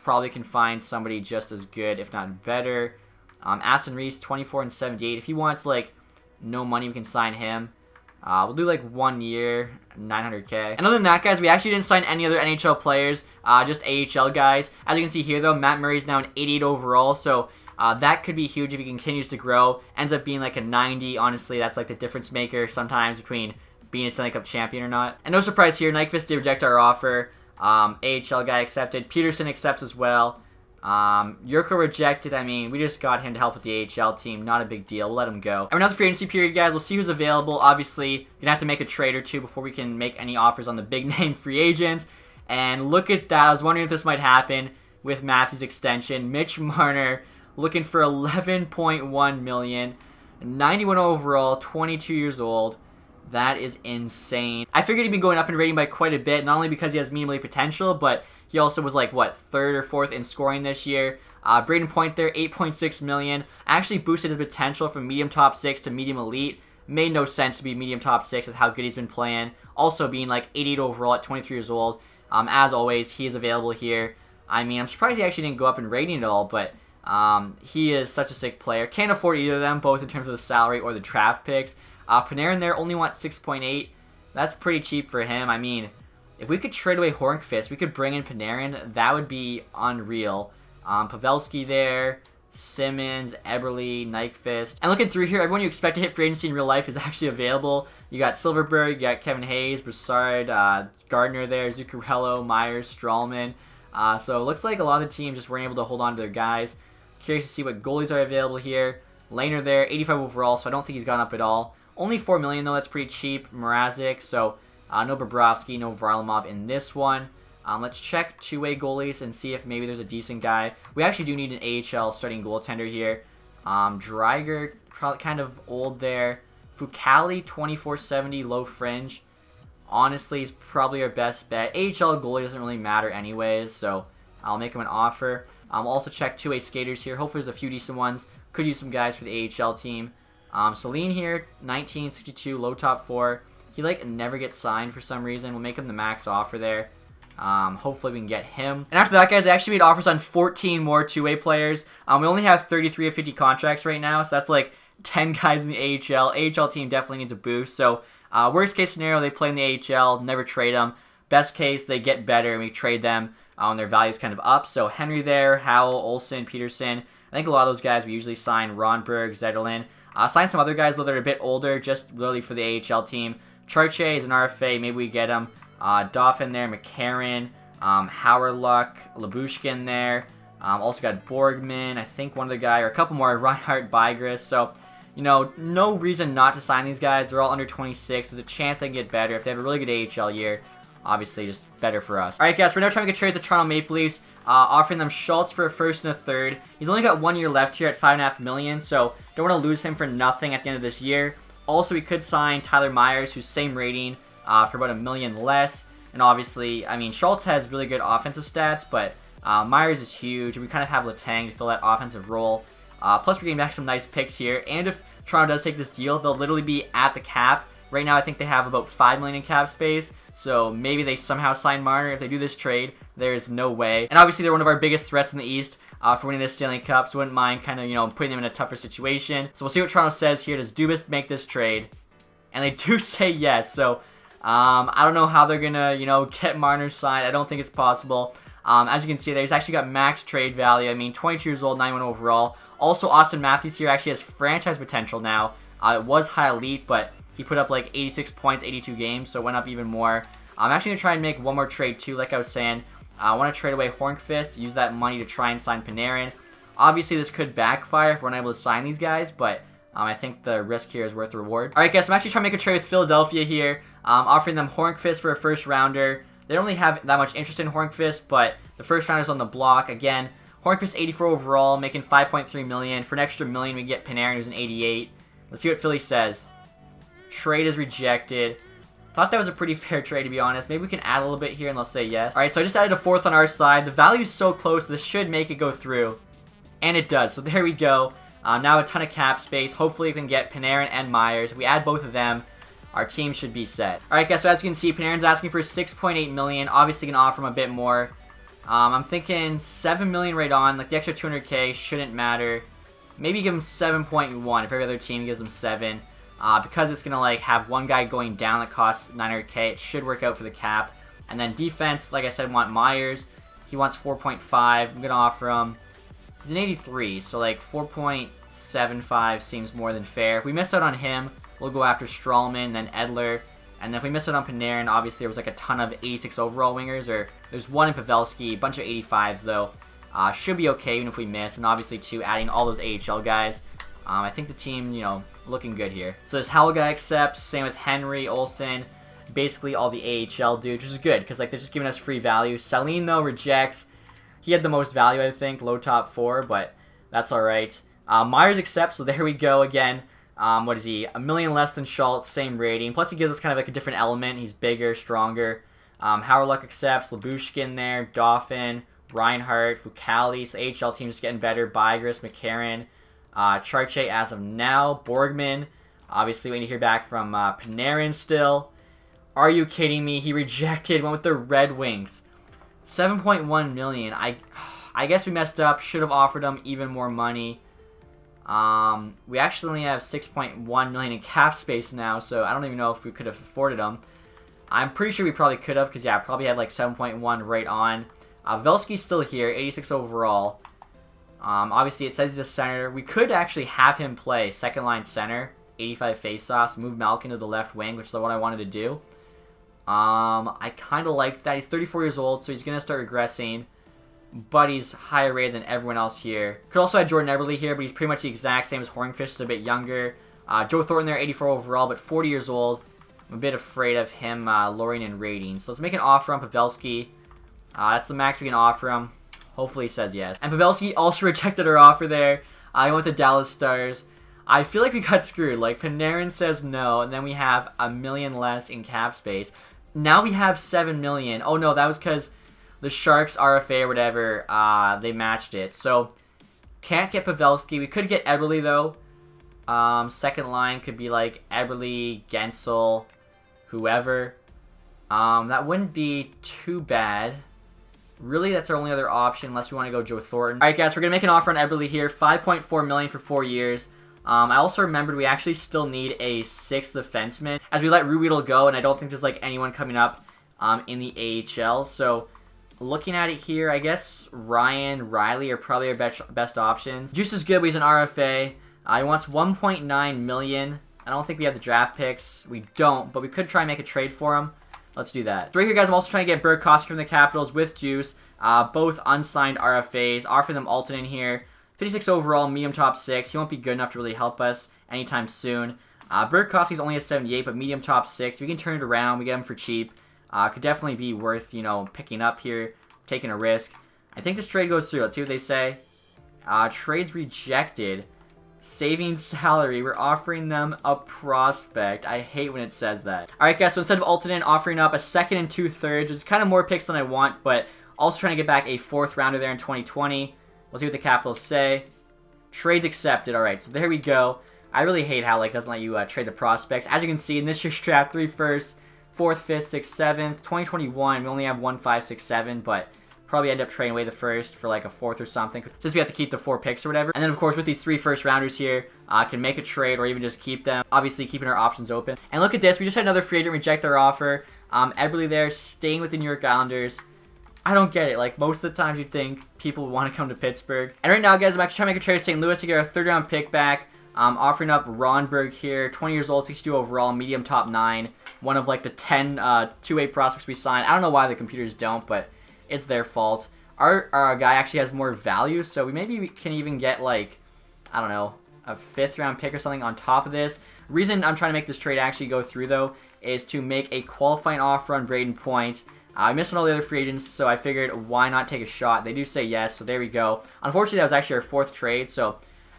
probably can find somebody just as good, if not better. Aston Reese, 24 and 78. If he wants like no money, we can sign him. We'll do like 1 year, $900K. And other than that, guys, we actually didn't sign any other NHL players, just AHL guys. As you can see here, though, Matt Murray is now an 88 overall, so that could be huge if he continues to grow. Ends up being like a 90. Honestly, that's like the difference maker sometimes between being a Stanley Cup champion or not. And no surprise here, Nyquist did reject our offer. AHL guy accepted. Peterson accepts as well. Yurko rejected. I mean, we just got him to help with the AHL team. Not a big deal. We'll let him go. And we're now at the free agency period, guys. We'll see who's available. Obviously, you're gonna have to make a trade or two before we can make any offers on the big name free agents. And look at that. I was wondering if this might happen with Matthews' extension. Mitch Marner looking for $11.1 million. 91 overall, 22 years old. That is insane. I figured he'd be going up in rating by quite a bit, not only because he has medium elite potential, but he also was like, what, 3rd or 4th in scoring this year. Braden Point there, $8.6 million. Actually boosted his potential from medium top 6 to medium elite. Made no sense to be medium top 6 with how good he's been playing. Also being like 88 overall at 23 years old. As always, he is available here. I mean, I'm surprised he actually didn't go up in rating at all, but he is such a sick player. Can't afford either of them, both in terms of the salary or the draft picks. Panarin there only wants 6.8. That's pretty cheap for him. I mean, if we could trade away Hornqvist, we could bring in Panarin. That would be unreal. Pavelski there, Simmons, Eberle, Nyquist. And looking through here, everyone you expect to hit free agency in real life is actually available. You got Silverberg, you got Kevin Hayes, Broussard, Gardner there, Zuccarello, Myers, Strawman. So it looks like a lot of the teams just weren't able to hold on to their guys. Curious to see what goalies are available here. Laner there, 85 overall, so I don't think he's gone up at all. Only $4 million, though. That's pretty cheap. Mrazek, so no Bobrovsky, no Varlamov in this one. Let's check two-way goalies and see if maybe there's a decent guy. We actually do need an AHL starting goaltender here. Dreiger, probably kind of old there. Fucali, 2470, low fringe. Honestly, he's probably our best bet. AHL goalie doesn't really matter anyways, so I'll make him an offer. I'll also check two-way skaters here. Hopefully there's a few decent ones. Could use some guys for the AHL team. Celine here, 1962, low top 4. He never gets signed for some reason. We'll make him the max offer there. Hopefully we can get him. And after that, guys, I actually made offers on 14 more two-way players. We only have 33 of 50 contracts right now, so that's like 10 guys in the AHL. AHL team definitely needs a boost. So worst case scenario, they play in the AHL, never trade them. Best case, they get better and we trade them when their value's kind of up. So Henry there, Howell, Olsen, Peterson. I think a lot of those guys we usually sign. Ronberg, Zetterlund. Sign some other guys, though, that are a bit older, just literally for the AHL team. Charche is an RFA. Maybe we get him. Dauphin there, McCarron, Howard-Luck, Labushkin there. Also got Borgman, I think one other guy, or a couple more, Reinhardt, Bygris. So, no reason not to sign these guys. They're all under 26. There's a chance they can get better. If they have a really good AHL year, obviously just better for us. All right, guys, we're now trying to get trade with the Toronto Maple Leafs, offering them Schultz for a first and a third. He's only got 1 year left here at $5.5 million, so don't want to lose him for nothing at the end of this year. Also, we could sign Tyler Myers, who's same rating, for about $1 million less. And obviously, I mean, Schultz has really good offensive stats, but Myers is huge. We kind of have Letang to fill that offensive role. Plus, we're getting back some nice picks here. And if Toronto does take this deal, they'll literally be at the cap. Right now, I think they have about $5 million in cap space. So maybe they somehow sign Marner. If they do this trade, there is no way. And obviously, they're one of our biggest threats in the East for winning this Stanley Cup. So wouldn't mind kind of, putting them in a tougher situation. So we'll see what Toronto says here. Does Dubas make this trade? And they do say yes. So I don't know how they're going to, get Marner signed. I don't think it's possible. As you can see there, he's actually got max trade value. I mean, 22 years old, 91 overall. Also, Austin Matthews here actually has franchise potential now. It was high elite, but he put up like 86 points, 82 games, so it went up even more. I'm actually going to try and make one more trade too, like I was saying. I want to trade away Hornqvist, use that money to try and sign Panarin. Obviously, this could backfire if we're unable to sign these guys, but I think the risk here is worth the reward. Alright guys, I'm actually trying to make a trade with Philadelphia here, offering them Hornqvist for a first rounder. They don't really have that much interest in Hornqvist, but the first rounder's on the block. Again, Hornqvist 84 overall, making $5.3 million. For an extra $1 million, we get Panarin, who's an 88. Let's see what Philly says. Trade is rejected. Thought that was a pretty fair trade, to be honest. Maybe we can add a little bit here and they'll say yes. Alright, so I just added a fourth on our side. The value's so close, this should make it go through. And it does, so there we go. Now a ton of cap space. Hopefully we can get Panarin and Myers. If we add both of them, our team should be set. Alright guys, so as you can see, Panarin's asking for $6.8 million. Obviously gonna offer him a bit more. I'm thinking $7 million right on. Like the extra $200K shouldn't matter. Maybe give him 7.1 if every other team gives him 7. Because it's gonna like have one guy going down that costs $900K, it should work out for the cap. And then defense, like I said, want Myers. He wants 4.5. I'm gonna offer him. He's an 83, so like 4.75 seems more than fair. If we miss out on him, we'll go after Strawman, then Edler. And then if we miss out on Panarin, obviously there was like a ton of 86 overall wingers, or there's one in Pavelski, a bunch of 85s though. Should be okay even if we miss, and obviously too, adding all those AHL guys. I think the team, you know, looking good here. So this Howell guy accepts, same with Henry, Olsen, basically all the AHL dudes, which is good, because like they're just giving us free value. Saline though rejects. He had the most value, I think, low top 4, but that's alright. Myers accepts, so there we go again. What is he? $1 million less than Schultz, same rating. Plus he gives us kind of like a different element. He's bigger, stronger. Howard accepts, Labushkin there, Dauphin, Reinhardt, Fucali. So AHL team just getting better. Bygris, McCarron, Charche as of now, Borgman. Obviously waiting to hear back from Panarin still. Are you kidding me? He rejected, went with the Red Wings. 7.1 million. I guess we messed up. Should have offered him even more money. We actually only have 6.1 million in cap space now, so I don't even know if we could have afforded him. I'm pretty sure we probably could have, because yeah, probably had like 7.1 right on. Velski's still here, 86 overall. Obviously it says he's a center. We could actually have him play second line center, 85 faceoffs, move Malkin to the left wing, which is what I wanted to do. I kind of like that. He's 34 years old, so he's going to start regressing. But he's higher rated than everyone else here. Could also have Jordan Eberle here, but he's pretty much the exact same as Hornqvist, just a bit younger. Joe Thornton there, 84 overall, but 40 years old. I'm a bit afraid of him lowering in rating. So let's make an offer on Pavelski. That's the max we can offer him. Hopefully he says yes. And Pavelski also rejected our offer there. I went to Dallas Stars. I feel like we got screwed. Like, Panarin says no, and then we have $1 million less in cap space. Now we have $7 million. Oh no, that was because the Sharks RFA or whatever, they matched it. So, can't get Pavelski. We could get Eberle though. Second line could be like Eberle, Gensel, whoever. That wouldn't be too bad. Really, that's our only other option unless we want to go Joe Thornton. Alright guys, we're going to make an offer on Eberle here. $5.4 million for 4 years. I also remembered we actually still need a 6th defenseman, as we let Ruedel go, and I don't think there's like anyone coming up in the AHL. So, looking at it here, I guess Ryan, Riley are probably our best options. Juice is good, but he's an RFA. He wants $1.9 million. I don't think we have the draft picks. We don't, but we could try and make a trade for him. Let's do that. So right here, guys, I'm also trying to get Burakovsky from the Capitals with Juice. Both unsigned RFAs. Offer them Alton in here. 56 overall, medium top 6. He won't be good enough to really help us anytime soon. Burakovsky's only a 78, but medium top 6. We can turn it around. We get him for cheap. Could definitely be worth, you know, picking up here, taking a risk. I think this trade goes through. Let's see what they say. Trades rejected. Saving salary. We're offering them a prospect. I hate when it says that. Alright guys, so instead of Altonen, offering up a 2nd and 2/3, which is kind of more picks than I want, but also trying to get back a 4th rounder there in 2020. We'll see what the Capitals say. Trades accepted. Alright, so there we go. I really hate how like doesn't let you trade the prospects. As you can see, in this year's draft, 3 firsts, 4th, 5th, 6th, 7th. 2021, we only have 1, 5, 6, 7, but probably end up trading away the 1st for like a 4th or something, since we have to keep the 4 picks or whatever. And then of course with these 3 first rounders here, can make a trade or even just keep them. Obviously keeping our options open. And look at this, we just had another free agent reject our offer. Eberle there, staying with the New York Islanders. I don't get it. Like, most of the times you'd think people would want to come to Pittsburgh. And right now, guys, I'm actually trying to make a trade with St. Louis to get our 3rd round pick back. Offering up Ronberg here, 20 years old, 62 overall, medium top 9. One of like the 10 two-way prospects we signed. I don't know why the computers don't, but it's their fault. Our guy actually has more value, so we can even get like, I don't know, a 5th round pick or something on top of this. Reason I'm trying to make this trade actually go through though is to make a qualifying offer on Braden Point. I missed on all the other free agents, so I figured why not take a shot. They do say yes, so there we go. Unfortunately, that was actually our 4th trade, so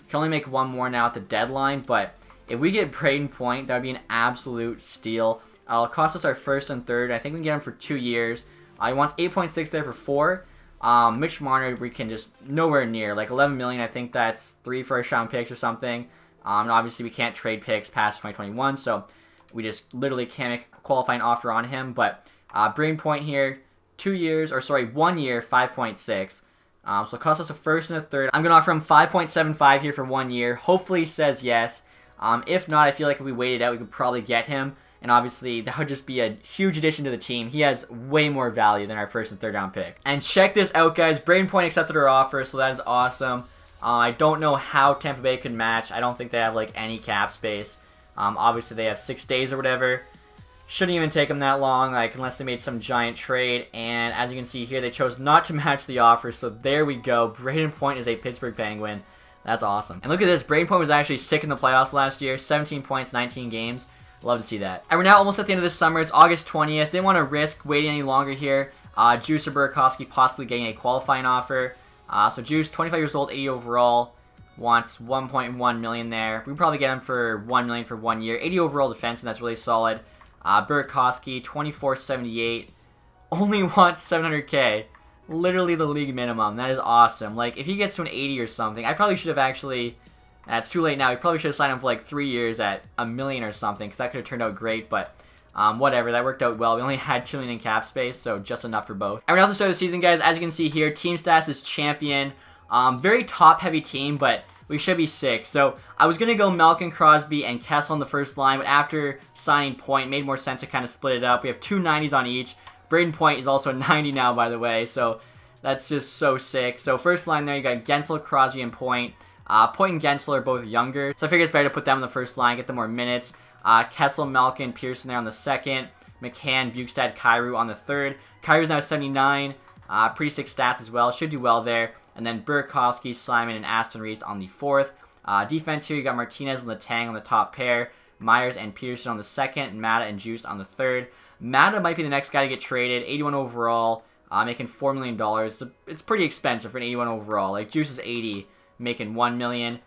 can only make one more now at the deadline. But if we get Braden Point, that would be an absolute steal. It'll cost us our 1st and 3rd. I think we can get him for 2 years. He wants 8.6 there for 4. Mitch Marner, we can just nowhere near. Like 11 million, I think that's 3 first-round picks or something. And obviously, we can't trade picks past 2021, so we just literally can't make a qualifying offer on him. But Braden Point here, 1 year, 5.6. So it costs us a 1st and a 3rd. I'm going to offer him 5.75 here for 1 year. Hopefully he says yes. If not, I feel like if we waited out, we could probably get him. And obviously, that would just be a huge addition to the team. He has way more value than our 1st and 3rd round pick. And check this out, guys. Braden Point accepted our offer, so that is awesome. I don't know how Tampa Bay could match. I don't think they have like any cap space. Obviously, they have 6 days or whatever. Shouldn't even take them that long, like unless they made some giant trade. And as you can see here, they chose not to match the offer. So there we go. Braden Point is a Pittsburgh Penguin. That's awesome. And look at this. Braden Point was actually sick in the playoffs last year. 17 points, 19 games. Love to see that. And we're now almost at the end of this summer. It's August 20th. Didn't want to risk waiting any longer here. Juice or Burakovsky possibly getting a qualifying offer. So Juice, 25 years old, 80 overall. Wants 1.1 million there. We can probably get him for 1 million for 1 year. 80 overall defense, and that's really solid. Burakovsky, 24.78, only wants 700k. Literally the league minimum. That is awesome. Like, if he gets to an 80 or something, I probably should have actually... It's too late now. We probably should have signed him for like 3 years at $1 million or something, because that could have turned out great, but whatever. That worked out well. We only had 2 million in cap space, so just enough for both. And we're now at the start of the season, guys. As you can see here, team stats is champion. Very top-heavy team, but we should be sick. So I was going to go Malkin, Crosby, and Kessel on the first line, but after signing Point, it made more sense to kind of split it up. We have 2 90s on each. Braden Point is also a 90 now, by the way, so that's just so sick. So first line there, you got Gensel, Crosby, and Point. Point and Gensel are both younger, so I figured it's better to put them on the first line, get them more minutes. Kessel, Malkin, Pearson there on the second. McCann, Bukestad, Kyrou on the third. Kyrou's now 79. Pretty sick stats as well. Should do well there. And then Burakovsky, Simon, and Aston Reese on the fourth. Defense here, you got Martinez and Letang on the top pair. Myers and Peterson on the second. And Mata and Juice on the third. Mata might be the next guy to get traded. 81 overall, making $4 million. So it's pretty expensive for an 81 overall. Like, Juice is 80, making $1 million.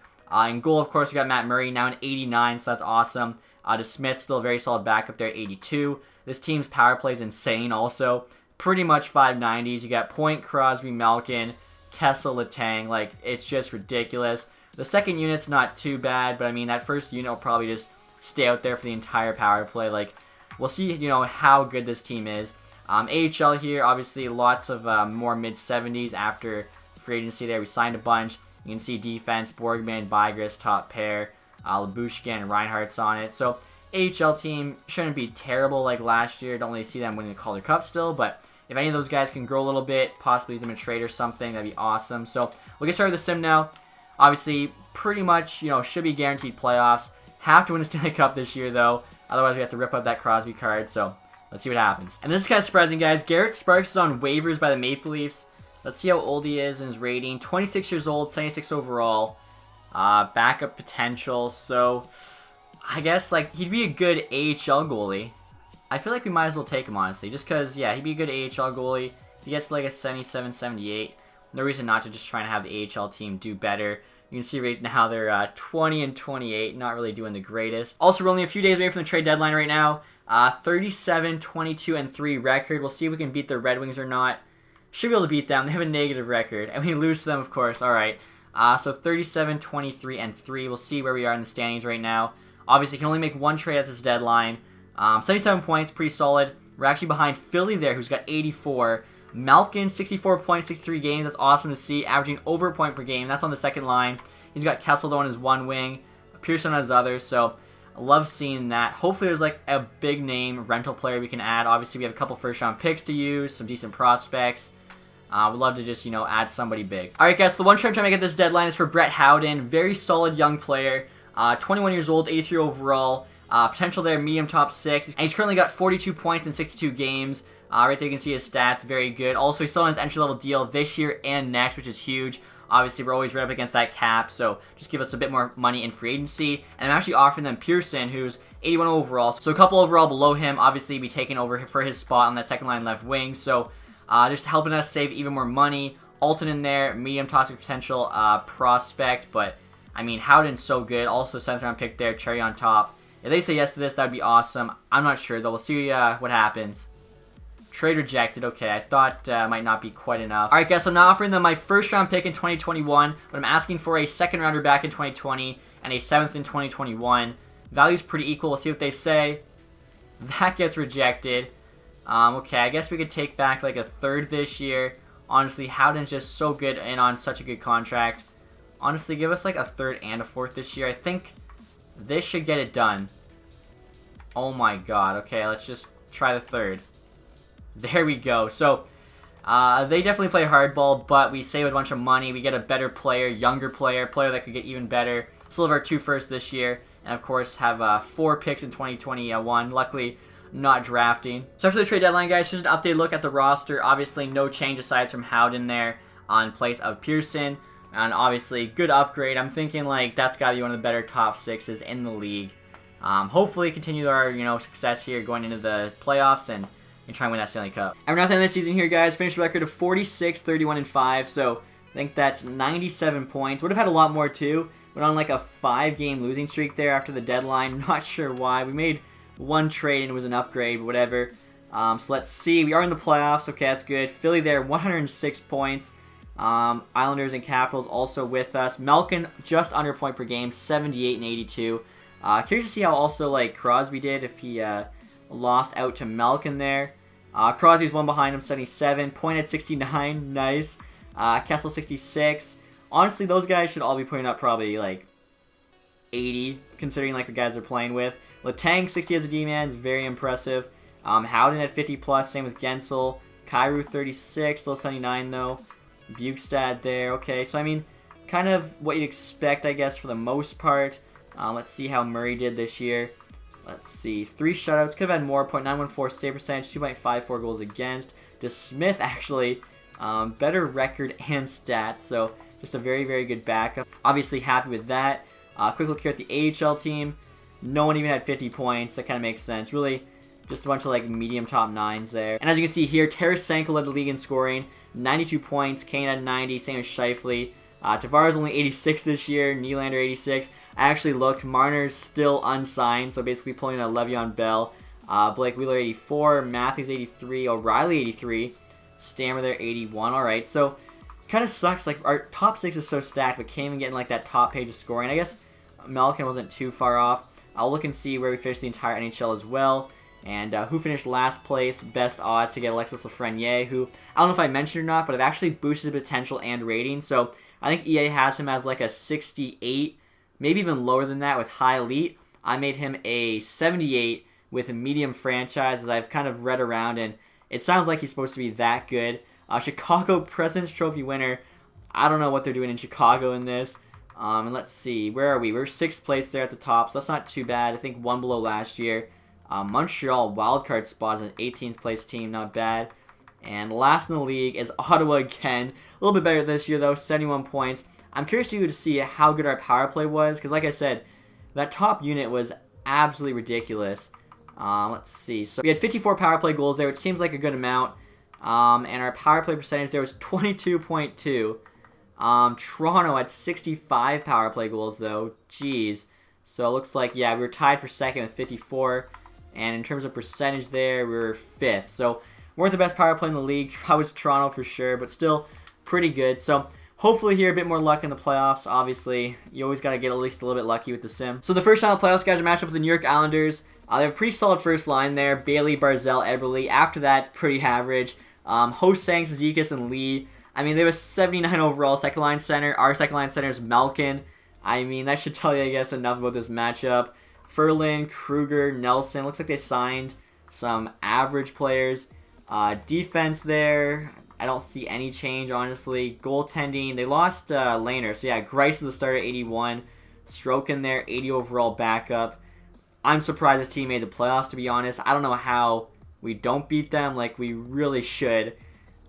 In goal, of course, we got Matt Murray, now an 89, so that's awesome. DeSmith, still a very solid backup there, 82. This team's power play is insane also. Pretty much 590s. You got Point, Crosby, Malkin, Kessel, Letang. Like, it's just ridiculous. The second unit's not too bad, but I mean, that first unit will probably just stay out there for the entire power play. Like, we'll see, you know, how good this team is. AHL here, obviously, lots of more mid-70s after free agency there. We signed a bunch. You can see defense, Borgman, Vigras, top pair. Labushkin and Reinhardt's on it. So, AHL team shouldn't be terrible like last year. Don't really see them winning the Calder Cup still, but if any of those guys can grow a little bit, possibly use them in a trade or something, that'd be awesome. So, we'll get started with the sim now. Obviously, pretty much, you know, should be guaranteed playoffs. Have to win the Stanley Cup this year, though. Otherwise, we have to rip up that Crosby card. So, let's see what happens. And this is kind of surprising, guys. Garrett Sparks is on waivers by the Maple Leafs. Let's see how old he is and his rating. 26 years old, 76 overall. Backup potential. So, I guess, like, he'd be a good AHL goalie. I feel like we might as well take him, honestly. Just because, yeah, he'd be a good AHL goalie. If he gets, like, a 77, 78, no reason not to just try and have the AHL team do better. You can see right now they're 20 and 28, not really doing the greatest. Also, we're only a few days away from the trade deadline right now. 37, 22, and 3 record. We'll see if we can beat the Red Wings or not. Should be able to beat them. They have a negative record. And we lose to them, of course. All right. So 37, 23, and 3. We'll see where we are in the standings right now. Obviously, can only make one trade at this deadline. 77 points, pretty solid. We're actually behind Philly there, who's got 84. Malkin, 64 points, 63 games. That's awesome to see. Averaging over a point per game. That's on the second line. He's got Kessel, though, on his one wing. Pearson on his other. So, I love seeing that. Hopefully, there's like a big name rental player we can add. Obviously, we have a couple first-round picks to use. Some decent prospects. We'd love to just, you know, add somebody big. Alright, guys, so the one trade I'm trying to make at this deadline is for Brett Howden. Very solid young player. 21 years old, 83 overall. Potential there, medium top 6. And he's currently got 42 points in 62 games. Right there you can see his stats, very good. Also, he's still on his entry-level deal this year and next, which is huge. Obviously, we're always right up against that cap, so just give us a bit more money in free agency. And I'm actually offering them Pearson, who's 81 overall. So a couple overall below him, obviously be taking over for his spot on that second line left wing. So just helping us save even more money. Alton in there, medium toxic potential prospect, but I mean, Howden's so good. Also, 7th round pick there, cherry on top. If they say yes to this, that would be awesome. I'm not sure, though. We'll see what happens. Trade rejected. Okay, I thought might not be quite enough. Alright, guys, so I'm now offering them my 1st round pick in 2021, but I'm asking for a 2nd rounder back in 2020 and a 7th in 2021. Value's pretty equal. We'll see what they say. That gets rejected. Okay, I guess we could take back like a 3rd this year. Honestly, Howden's just so good and on such a good contract. Honestly, give us like a 3rd and a 4th this year. I think this should get it done. Oh my god. Okay, let's just try the 3rd. There we go. So, they definitely play hardball, but we save a bunch of money. We get a better player, younger player that could get even better. Still have our 2 firsts this year. And, of course, have 4 picks in 2021. Luckily, not drafting. So, after the trade deadline, guys, here's an updated look at the roster. Obviously, no change aside from Howden there on place of Pearson. And, obviously, good upgrade. I'm thinking, like, that's got to be one of the better top 6s in the league. Hopefully, continue our, success here going into the playoffs and try and win that Stanley Cup. And we're not done this season here, guys. Finished record of 46, 31, and 5. So I think that's 97 points. Would have had a lot more too. Went on like a 5-game losing streak there after the deadline. Not sure why. We made 1 trade and it was an upgrade, but whatever. So let's see. We are in the playoffs. Okay, that's good. Philly there, 106 points. Islanders and Capitals also with us. Malkin just under a point per game, 78 and 82. Curious to see how also like Crosby did if he lost out to Malkin there. Crosby's one behind him, 77. Point at 69, nice. Kessel, 66. Honestly, those guys should all be putting up probably like 80, considering like the guys they're playing with. Letang, 60 as a D-man, is very impressive. Howden at 50 plus, same with Gensel. Kyrou, 36, still 79 though. Bukestad there, okay. So I mean, kind of what you'd expect, I guess, for the most part. Let's see how Murray did this year. Let's see, 3 shutouts, could have had more, .914 save percentage, 2.54 goals against. DeSmith, actually, better record and stats, so just a very, very good backup. Obviously happy with that. Quick look here at the AHL team. No one even had 50 points, that kind of makes sense. Really, just a bunch of like medium top 9s there. And as you can see here, Tarasenko led the league in scoring, 92 points, Kane had 90, same as Scheifele. Tavares only 86 this year, Nylander 86. I actually looked, Marner's still unsigned, so basically pulling a Le'Veon Bell. Blake Wheeler 84, Matthews 83, O'Reilly 83, Stammer there 81. Alright, so kind of sucks, like our top 6 is so stacked, but can't even get in like that top page of scoring. I guess Malkin wasn't too far off. I'll look and see where we finished the entire NHL as well. And who finished last place, best odds to get Alexis Lafreniere, who, I don't know if I mentioned or not, but I've actually boosted the potential and rating. So I think EA has him as like a 68, maybe even lower than that with high elite. I made him a 78 with a medium franchise, as I've kind of read around, and it sounds like he's supposed to be that good. Chicago President's Trophy winner. I don't know what they're doing in Chicago in this. And let's see, where are we? We're 6th place there at the top, so that's not too bad. I think 1 below last year. Montreal wildcard spot is an 18th place team, not bad. And last in the league is Ottawa again. A little bit better this year though, 71 points. I'm curious to see how good our power play was, because like I said, that top unit was absolutely ridiculous. Let's see. So we had 54 power play goals there, which seems like a good amount. And our power play percentage there was 22.2. Toronto had 65 power play goals though. Jeez. So it looks like, yeah, we were tied for 2nd with 54. And in terms of percentage there, we were 5th. So weren't the best power play in the league. I was Toronto for sure, but still pretty good. So hopefully here, a bit more luck in the playoffs. Obviously, you always got to get at least a little bit lucky with the sim. So the first round of playoffs, guys, are matched up with the New York Islanders. They have a pretty solid first line there. Bailey, Barzell, Eberle. After that, it's pretty average. Ho-Sang, Zizekas, and Lee. I mean, they have a 79 overall second line center. Our second line center is Malkin. I mean, that should tell you, I guess, enough about this matchup. Ferlin, Kruger, Nelson. Looks like they signed some average players. Defense there, I don't see any change, honestly. Goaltending, they lost Laner. So, yeah, Grice is the starter, 81. Strokin there, 80 overall backup. I'm surprised this team made the playoffs, to be honest. I don't know how we don't beat them like we really should.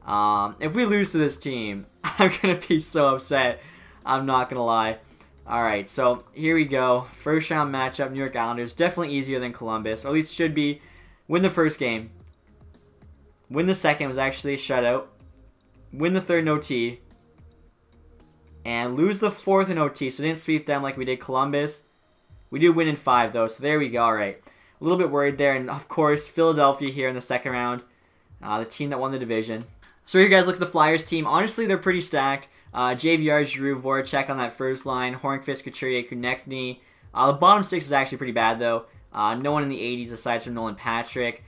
If we lose to this team, I'm going to be so upset. I'm not going to lie. Alright, so here we go. First round matchup, New York Islanders. Definitely easier than Columbus, or at least should be. Win the first game. Win the second, was actually a shutout. Win the third in OT. And lose the fourth in OT, so didn't sweep them like we did Columbus. We do win in 5, though, so there we go. Alright, a little bit worried there. And, of course, Philadelphia here in the second round. The team that won the division. So here, guys, look at the Flyers team. Honestly, they're pretty stacked. JVR, Giroux, Voracek on that first line. Hornqvist, Couturier, Konechny. The bottom 6 is actually pretty bad, though. No one in the 80s aside from Nolan Patrick.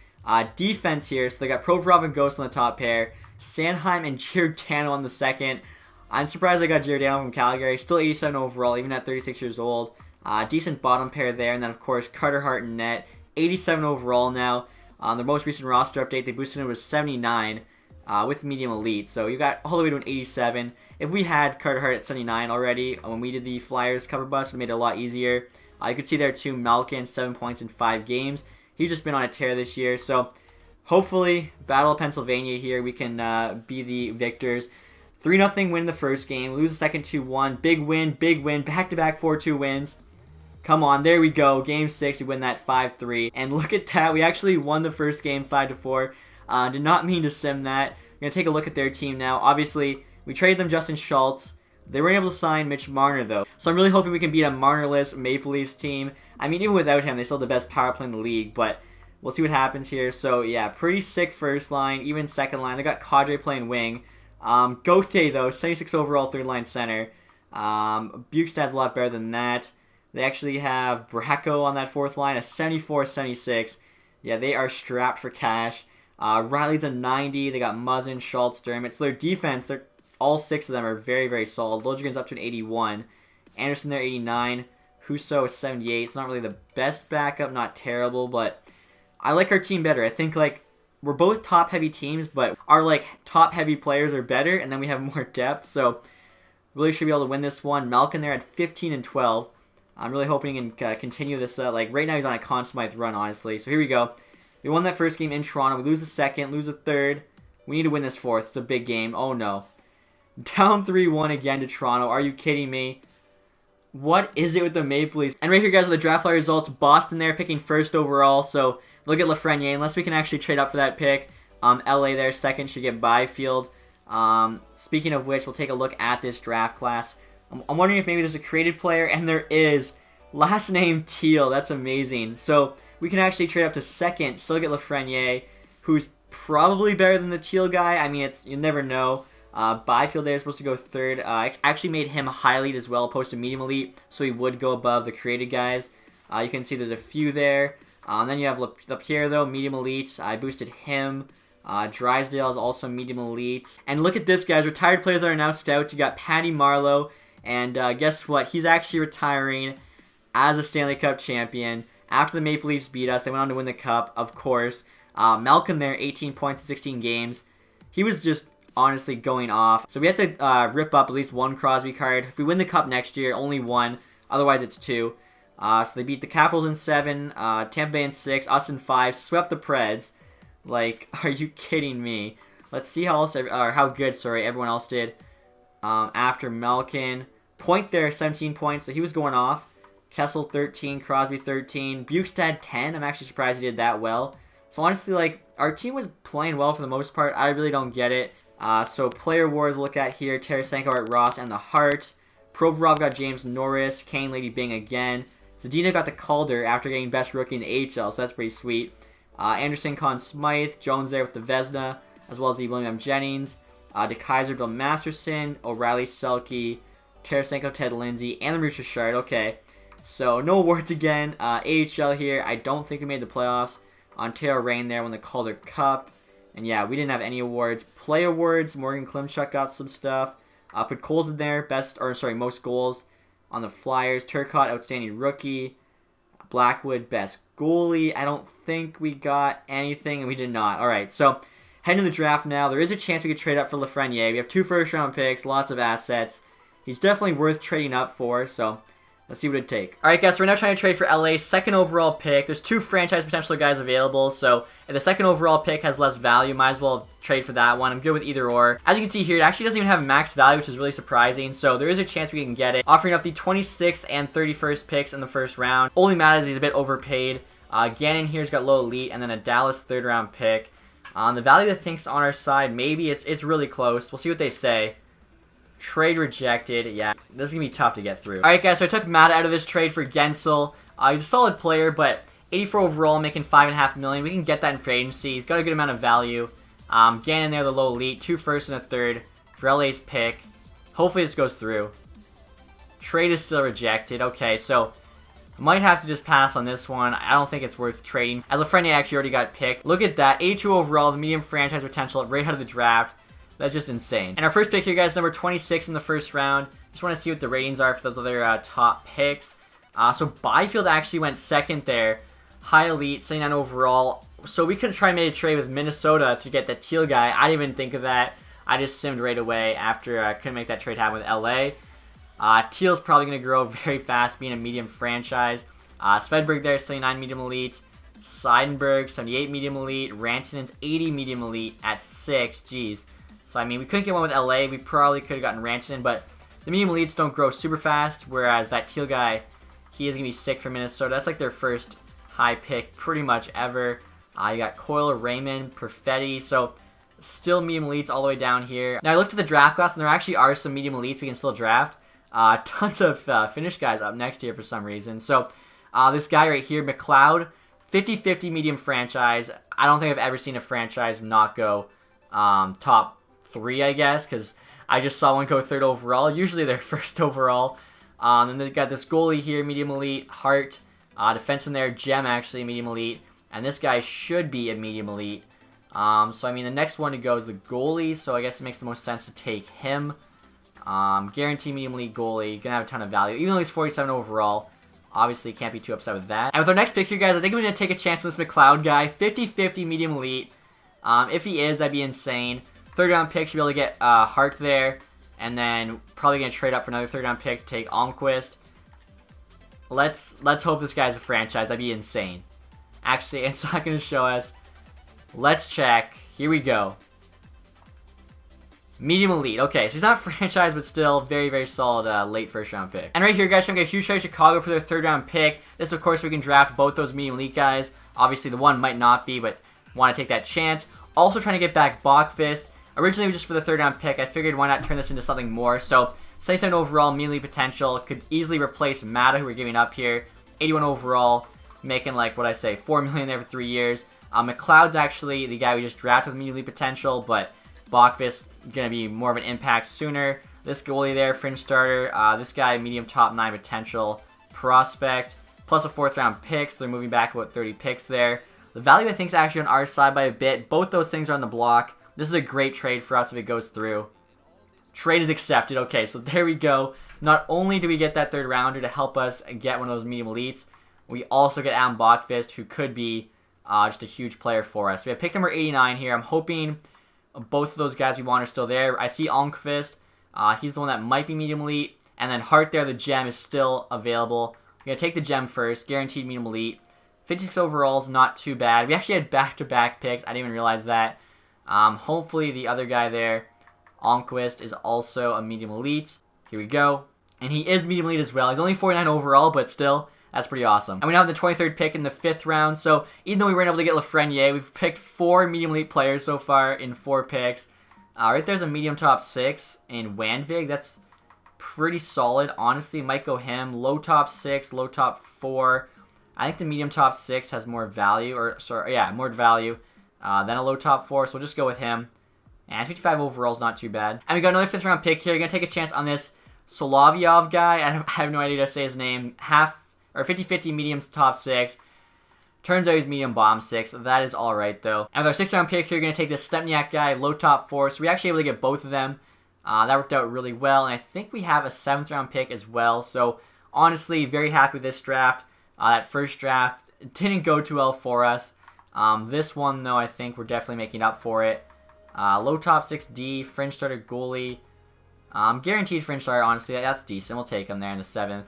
Defense here, so they got Provorov and Ghost on the top pair. Sanheim and Giordano on the second. I'm surprised they got Giordano from Calgary. Still 87 overall, even at 36 years old. Decent bottom pair there. And then, of course, Carter Hart and net. 87 overall now. Their most recent roster update, they boosted it to 79 with medium elite. So you got all the way to an 87. If we had Carter Hart at 79 already when we did the Flyers cover bus, it made it a lot easier. You could see there too, Malkin, 7 points in 5 games. He's just been on a tear this year. So hopefully, Battle of Pennsylvania here, we can be the victors. 3-0 win the first game. Lose the second 2-1. Big win, big win. Back-to-back 4-2 wins. Come on, there we go. Game 6, we win that 5-3. And look at that. We actually won the first game 5-4. Did not mean to sim that. I'm going to take a look at their team now. Obviously, we traded them Justin Schultz. They weren't able to sign Mitch Marner, though. So I'm really hoping we can beat a Marnerless Maple Leafs team. I mean, even without him, they still have the best power play in the league. But we'll see what happens here. So, yeah, pretty sick first line, even second line. They got Kadri playing wing. Gauthier, though, 76 overall third-line center. Bukestad's a lot better than that. They actually have Bracco on that fourth line, a 74-76. Yeah, they are strapped for cash. Riley's a 90. They got Muzzin, Schultz, Dermott. So their defense, all 6 of them are very, very solid. Liljegren's up to an 81. Anderson there, 89. Husso is 78. It's not really the best backup, not terrible, but I like our team better. I think, like, we're both top-heavy teams, but our, like, top-heavy players are better, and then we have more depth, so really should be able to win this one. Malkin there at 15 and 12. I'm really hoping he can continue this. Like, right now he's on a Conn Smythe run, honestly. So here we go. We won that first game in Toronto. We lose the second, lose the third. We need to win this fourth. It's a big game. Oh, no. Down 3-1 again to Toronto. Are you kidding me? What is it with the Maple Leafs? And right here, guys, are the draft lottery results. Boston there picking first overall. So look at Lafreniere. Unless we can actually trade up for that pick. LA there second. Should get Byfield. Speaking of which, we'll take a look at this draft class. I'm wondering if maybe there's a created player, and there is. Last name Teal. That's amazing. So we can actually trade up to second, still get Lafreniere, who's probably better than the Teal guy. I mean, you never know. Byfield there is supposed to go third. I actually made him high elite as well, opposed to medium elite, so he would go above the created guys. You can see there's a few there. Then you have Lapierre, though, medium elite. I boosted him. Drysdale is also medium elite. And look at this, guys. Retired players that are now scouts. You got Patty Marleau. And guess what? He's actually retiring as a Stanley Cup champion. After the Maple Leafs beat us, they went on to win the Cup, of course. Malkin there, 18 points in 16 games. He was just honestly going off. So we have to rip up at least one Crosby card. If we win the Cup next year, only one. Otherwise, it's 2. So they beat the Capitals in 7, Tampa Bay in 6, us in 5, swept the Preds. Like, are you kidding me? Let's see how good everyone else did. After Malkin. Point there, 17 points, so he was going off. Kessel, 13. Crosby, 13. Bukestad, 10. I'm actually surprised he did that well. So honestly, like, our team was playing well for the most part. I really don't get it. So player awards, look at here. Tarasenko, Art Ross, and the Hart. Provorov got James Norris. Kane, Lady Bing again. Zadina got the Calder after getting best rookie in the AHL, so that's pretty sweet. Anderson, Conn Smythe. Jones there with the Vezina, as well as the William Jennings. DeKaiser, Bill Masterson. O'Reilly, Selke. Tarasenko, Ted Lindsay, and the Maurice Richard. Okay, so no awards again. AHL here. I don't think we made the playoffs. Ontario Reign there won the Calder Cup. And yeah, we didn't have any awards. Play awards. Morgan Klimchuk got some stuff. Put Coles in there. Most goals on the Flyers. Turcotte, outstanding rookie. Blackwood, best goalie. I don't think we got anything, and we did not. All right, so heading to the draft now. There is a chance we could trade up for Lafreniere. We have 2 first-round picks, lots of assets. He's definitely worth trading up for, so Let's see what it'd take. Alright guys, so we're now trying to trade for LA's second overall pick. There's 2 franchise potential guys available, so if the second overall pick has less value, might as well trade for that one. I'm good with either or. As you can see here, it actually doesn't even have max value, which is really surprising, so there is a chance we can get it. Offering up the 26th and 31st picks in the first round. Only matters he's a bit overpaid. Gannon here's got low elite, and then a Dallas 3rd round pick. The value I think's on our side. Maybe it's really close. We'll see what they say. Trade rejected. Yeah, this is going to be tough to get through. Alright guys, so I took Matt out of this trade for Gensel. He's a solid player, but 84 overall, making $5.5 million. We can get that in free agency. He's got a good amount of value. Gannon there, the low elite. 2 firsts and a 3rd for LA's pick. Hopefully this goes through. Trade is still rejected. Okay, so might have to just pass on this one. I don't think it's worth trading, as Lafreniere actually already got picked. Look at that, 82 overall, the medium franchise potential right out of the draft. That's just insane. And our first pick here, guys, number 26 in the first round. Just want to see what the ratings are for those other top picks. So Byfield actually went 2nd there. High elite, 79 overall. So we could try and make a trade with Minnesota to get that teal guy. I didn't even think of that. I just simmed right away after I couldn't make that trade happen with LA. Teal's probably going to grow very fast, being a medium franchise. Svedberg there, 79 medium elite. Seidenberg, 78 medium elite. Rantanen's 80 medium elite at 6. Jeez. So, I mean, we couldn't get one with LA. We probably could have gotten Rantanen, but the medium elites don't grow super fast, whereas that teal guy, he is going to be sick for Minnesota. That's like their first high pick pretty much ever. You got Coyle, Raymond, Perfetti, so still medium elites all the way down here. Now, I looked at the draft class, and there actually are some medium elites we can still draft. Tons of Finnish guys up next here for some reason. So, this guy right here, McLeod, 50-50 medium franchise. I don't think I've ever seen a franchise not go top 3, I guess, because I just saw one go 3rd overall. Usually they're 1st overall. And they've got this goalie here, medium elite, Hart. Defenseman there, Gem, actually, medium elite. And this guy should be a medium elite. So, I mean, the next one to go is the goalie, so I guess it makes the most sense to take him. Guaranteed medium elite goalie, gonna have a ton of value. Even though he's 47 overall, obviously can't be too upset with that. And with our next pick here, guys, I think I'm gonna take a chance on this McLeod guy. 50-50 medium elite. If he is, that'd be insane. 3rd round pick, should be able to get Hart there. And then probably gonna trade up for another 3rd round pick to take Almquist. Let's hope this guy's a franchise. That'd be insane. Actually, it's not gonna show us. Let's check. Here we go. Medium elite. Okay, so he's not a franchise, but still very, very solid late 1st round pick. And right here, guys, I'm going to get a huge trade Chicago for their 3rd round pick. This, of course, we can draft both those medium elite guys. Obviously, the one might not be, but want to take that chance. Also trying to get back Bachfist. Originally, it was just for the 3rd round pick. I figured why not turn this into something more. So, 77 overall, medium elite potential. Could easily replace Mata, who we're giving up here. 81 overall, making, like, what I say, $4 million there for 3 years. McLeod's actually the guy we just drafted with medium elite potential, but Bachfist going to be more of an impact sooner. This goalie there, fringe starter. This guy, medium top 9 potential prospect. Plus a 4th round pick, so they're moving back about 30 picks there. The value, I think, is actually on our side by a bit. Both those things are on the block. This is a great trade for us if it goes through. Trade is accepted. Okay, so there we go. Not only do we get that 3rd rounder to help us get one of those medium elites, we also get Adam Bachfist, who could be just a huge player for us. We have pick number 89 here. I'm hoping both of those guys we want are still there. I see Almqvist. He's the one that might be medium elite. And then Hart there, the gem, is still available. We're going to take the gem first. Guaranteed medium elite. 56 overall is not too bad. We actually had back-to-back picks. I didn't even realize that. Hopefully the other guy there, Almqvist, is also a medium elite. Here we go. And he is medium elite as well. He's only 49 overall, but still, that's pretty awesome. And we now have the 23rd pick in the 5th round. So even though we weren't able to get Lafreniere, we've picked 4 medium elite players so far in 4 picks. Right there's a medium top 6 in Wandvig. That's pretty solid. Honestly, might go him. Low top 6, low top 4. I think the medium top 6 has more value, or sorry, yeah, more value than a low top 4. So we'll just go with him. And 55 overall is not too bad. And we got another 5th round pick here. We're gonna take a chance on this Solovyov guy. I have no idea how to say his name. 50-50 medium top 6. Turns out he's medium bottom 6. That is alright though. And with our 6th round pick here, we're going to take this Stepniak guy, low top 4. So we actually able to get both of them. That worked out really well. And I think we have a 7th round pick as well. So honestly, very happy with this draft. That first draft didn't go too well for us. This one though, I think we're definitely making up for it. Low top 6D, fringe starter goalie. Guaranteed fringe starter, honestly, that's decent. We'll take him there in the 7th.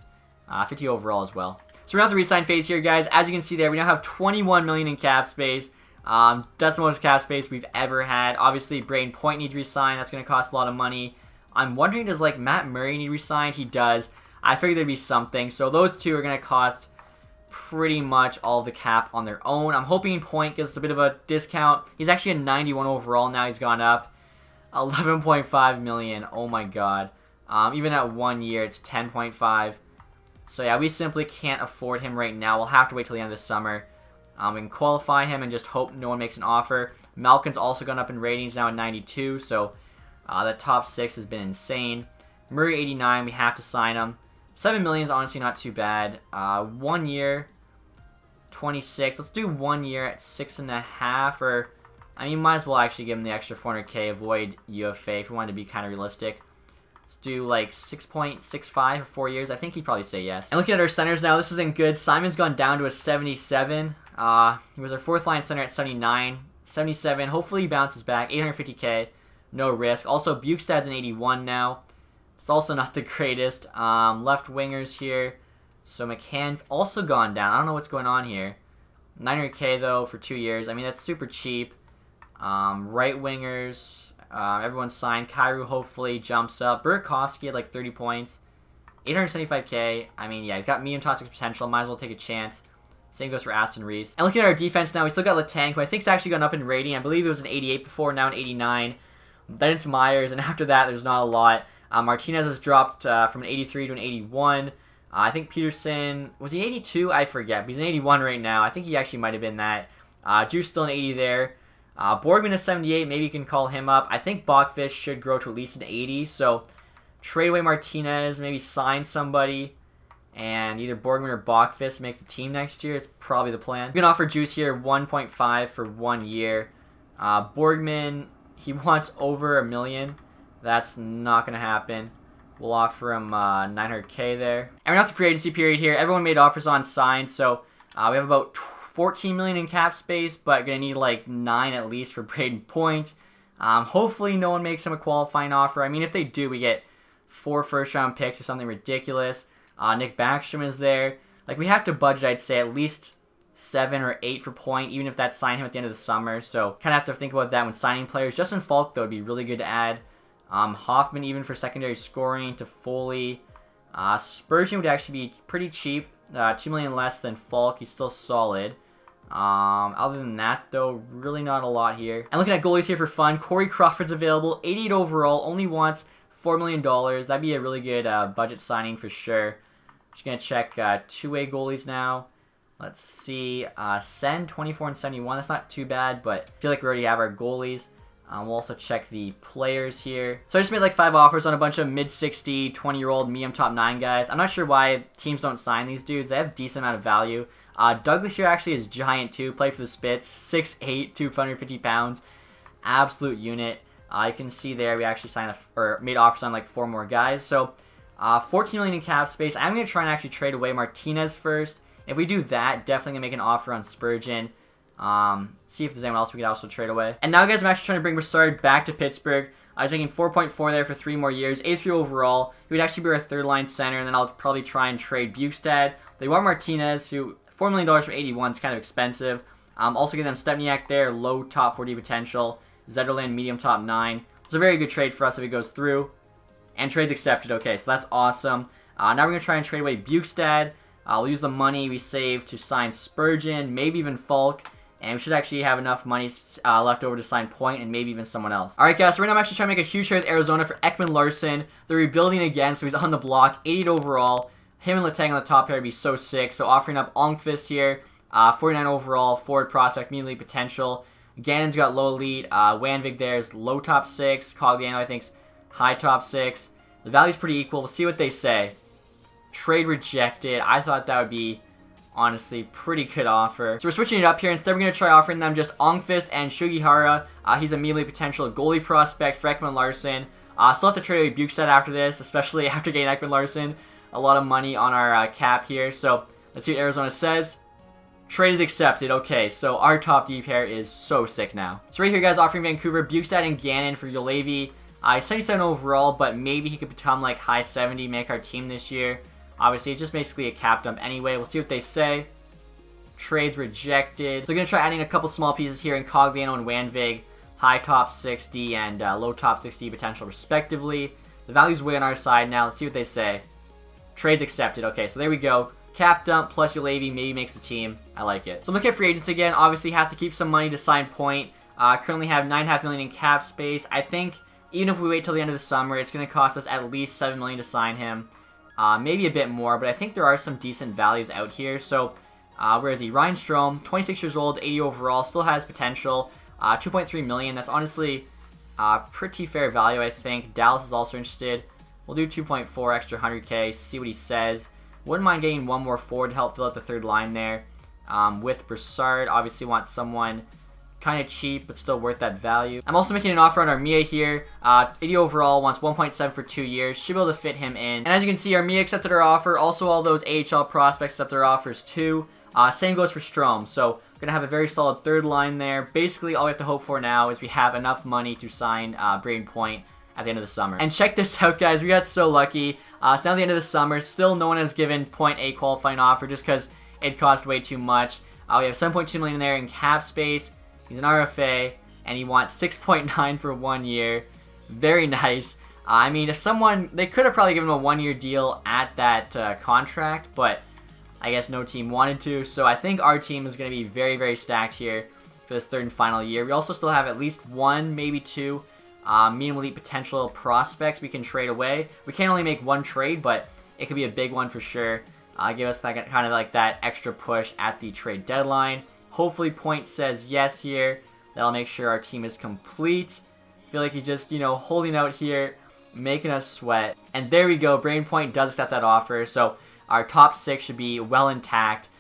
50 overall as well. So we're at the re-sign phase here, guys. As you can see there, we now have 21 million in cap space. That's the most cap space we've ever had. Obviously, Braden Point needs re-signed. That's going to cost a lot of money. I'm wondering, does like Matt Murray need re-signed? He does. I figured there'd be something. So those two are going to cost pretty much all of the cap on their own. I'm hoping Point gets a bit of a discount. He's actually a 91 overall now. He's gone up 11.5 million. Oh my god. Even at 1 year, it's 10.5. So yeah, we simply can't afford him right now. We'll have to wait till the end of the summer. We can qualify him and just hope no one makes an offer. Malkin's also gone up in ratings now at 92. So that top 6 has been insane. Murray 89, we have to sign him. 7 million is honestly not too bad. 1 year, 26. Let's do 1 year at 6.5. Or, I mean, might as well actually give him the extra 400k, avoid UFA if we wanted to be kind of realistic. Let's do like 6.65 for 4 years. I think he'd probably say yes. And looking at our centers now, this isn't good. Simon's gone down to a 77. He was our 4th line center at 79. 77. Hopefully he bounces back. 850k. No risk. Also, Bukestad's an 81 now. It's also not the greatest. Left wingers here. So McCann's also gone down. I don't know what's going on here. 900k though for 2 years. I mean, that's super cheap. Right wingers. Everyone's signed. Kyrou hopefully jumps up. Burakovsky had like 30 points. 875k. I mean, yeah, he's got medium toxic potential. Might as well take a chance. Same goes for Aston Reese. And looking at our defense now, we still got Letang, who I think's actually gone up in rating. I believe it was an 88 before, now an 89. Then it's Myers, and after that, there's not a lot. Martinez has dropped from an 83 to an 81. I think Peterson, was he an 82? I forget. But he's an 81 right now. I think he actually might have been that. Drew's still an 80 there. Borgman is 78. Maybe you can call him up. I think Bachfish should grow to at least an 80. So trade away Martinez, maybe sign somebody. And either Borgman or Bachfish makes the team next year. It's probably the plan. We can offer Juice here 1.5 for 1 year. Borgman, he wants over $1 million. That's not going to happen. We'll offer him 900k there. And we're not the free agency period here. Everyone made offers on sign, so we have about 14 million in cap space, but going to need like 9 at least for Braden Point. Hopefully no one makes him a qualifying offer. I mean, if they do, we get 4 first-round picks or something ridiculous. Nick Backstrom is there. Like, we have to budget, I'd say, at least 7 or 8 for Point, even if that's sign him at the end of the summer. So kind of have to think about that when signing players. Justin Falk, though, would be really good to add. Hoffman even for secondary scoring to Foley. Spurgeon would actually be pretty cheap. 2 million less than Falk. He's still solid. Other than that, though, really not a lot here. And looking at goalies here for fun, Corey Crawford's available. 88 overall. Only wants $4 million. That'd be a really good budget signing for sure. Just going to check two-way goalies now. Let's see. Sen, 24 and 71. That's not too bad, but I feel like we already have our goalies. We'll also check the players here. So I just made like 5 offers on a bunch of mid-60, 20-year-old medium top 9 guys. I'm not sure why teams don't sign these dudes. They have a decent amount of value. Douglas here actually is giant too. Played for the Spits. 6'8", 250 pounds. Absolute unit. You can see there we actually signed or made offers on like 4 more guys. So 14 million in cap space. I'm going to try and actually trade away Martinez first. If we do that, definitely going to make an offer on Spurgeon. See if there's anyone else we could also trade away. And now, guys, I'm actually trying to bring Broussard back to Pittsburgh. I was making 4.4 there for 3 more years. 83 overall. He would actually be our 3rd line center, and then I'll probably try and trade Bukestad. They want Martinez, who $4 million for 81 is kind of expensive. Also give them Stepniak there, low top 40 potential. Zetterlund, medium top 9. It's a very good trade for us if it goes through. And trade's accepted. Okay, so that's awesome. Now we're going to try and trade away Bukestad. We'll use the money we saved to sign Spurgeon, maybe even Falk. And we should actually have enough money left over to sign Point and maybe even someone else. Alright, guys, so right now I'm actually trying to make a huge trade with Arizona for Ekman Larson. They're rebuilding again, so he's on the block. 88 overall. Him and Letang on the top pair would be so sick. So offering up Almqvist here. 49 overall. Forward prospect, medium elite potential. Gannon's got low elite. Wanvig there's low top 6. Cogliano, I think's high top 6. The value's pretty equal. We'll see what they say. Trade rejected. I thought that would be, honestly, pretty good offer. So we're switching it up here. Instead, we're going to try offering them just Almqvist and Sugihara. He's a medium elite potential goalie prospect for Ekman Larson. Still have to trade away Bukestad after this, especially after getting Ekman Larson. A lot of money on our cap here. So let's see what Arizona says. Trade is accepted. Okay, so our top D pair is so sick now. So right here, guys, offering Vancouver Bukestad and Gannon for Julevi. He's 77 overall, but maybe he could become like high 70, make our team this year. Obviously, it's just basically a cap dump anyway. We'll see what they say. Trades rejected. So we're going to try adding a couple small pieces here in Cogliano and Wanvig. High top 60 and low top 60 potential respectively. The value's way on our side now. Let's see what they say. Trades accepted. Okay, so there we go. Cap dump plus Ulavi maybe makes the team. I like it. So I'm looking at free agents again. Obviously, have to keep some money to sign Point. Currently have $9.5 million in cap space. I think even if we wait till the end of the summer, it's going to cost us at least $7 million to sign him. Maybe a bit more, but I think there are some decent values out here. So, where is he? Ryan Strome, 26 years old, 80 overall, still has potential. 2.3 million. That's honestly pretty fair value, I think. Dallas is also interested. We'll do 2.4 extra 100K, see what he says. Wouldn't mind getting one more forward to help fill out the third line there. With Broussard, obviously want someone kind of cheap, but still worth that value. I'm also making an offer on Armia here. 80 overall, wants 1.7 for 2 years. Should be able to fit him in. And as you can see, Armia accepted our offer. Also, all those AHL prospects accepted our offers too. Same goes for Strome. So we're going to have a very solid third line there. Basically, all we have to hope for now is we have enough money to sign Braden Point at the end of the summer. And check this out, guys. We got so lucky. It's now the end of the summer. Still, no one has given Point a qualifying offer just because it cost way too much. We have 7.2 million in there in cap space. He's an RFA, and he wants 6.9 for 1 year. Very nice. I mean, if someone, they could have probably given him a 1-year deal at that contract, but I guess no team wanted to. So I think our team is going to be very, very stacked here for this third and final year. We also still have at least one, maybe two medium elite potential prospects we can trade away. We can't only make one trade, but it could be a big one for sure. Give us that kind of like that extra push at the trade deadline. Hopefully Point says yes here. That'll make sure our team is complete. I feel like he's just, holding out here, making us sweat. And there we go. Braden Point does accept that offer. So our top 6 should be well intact.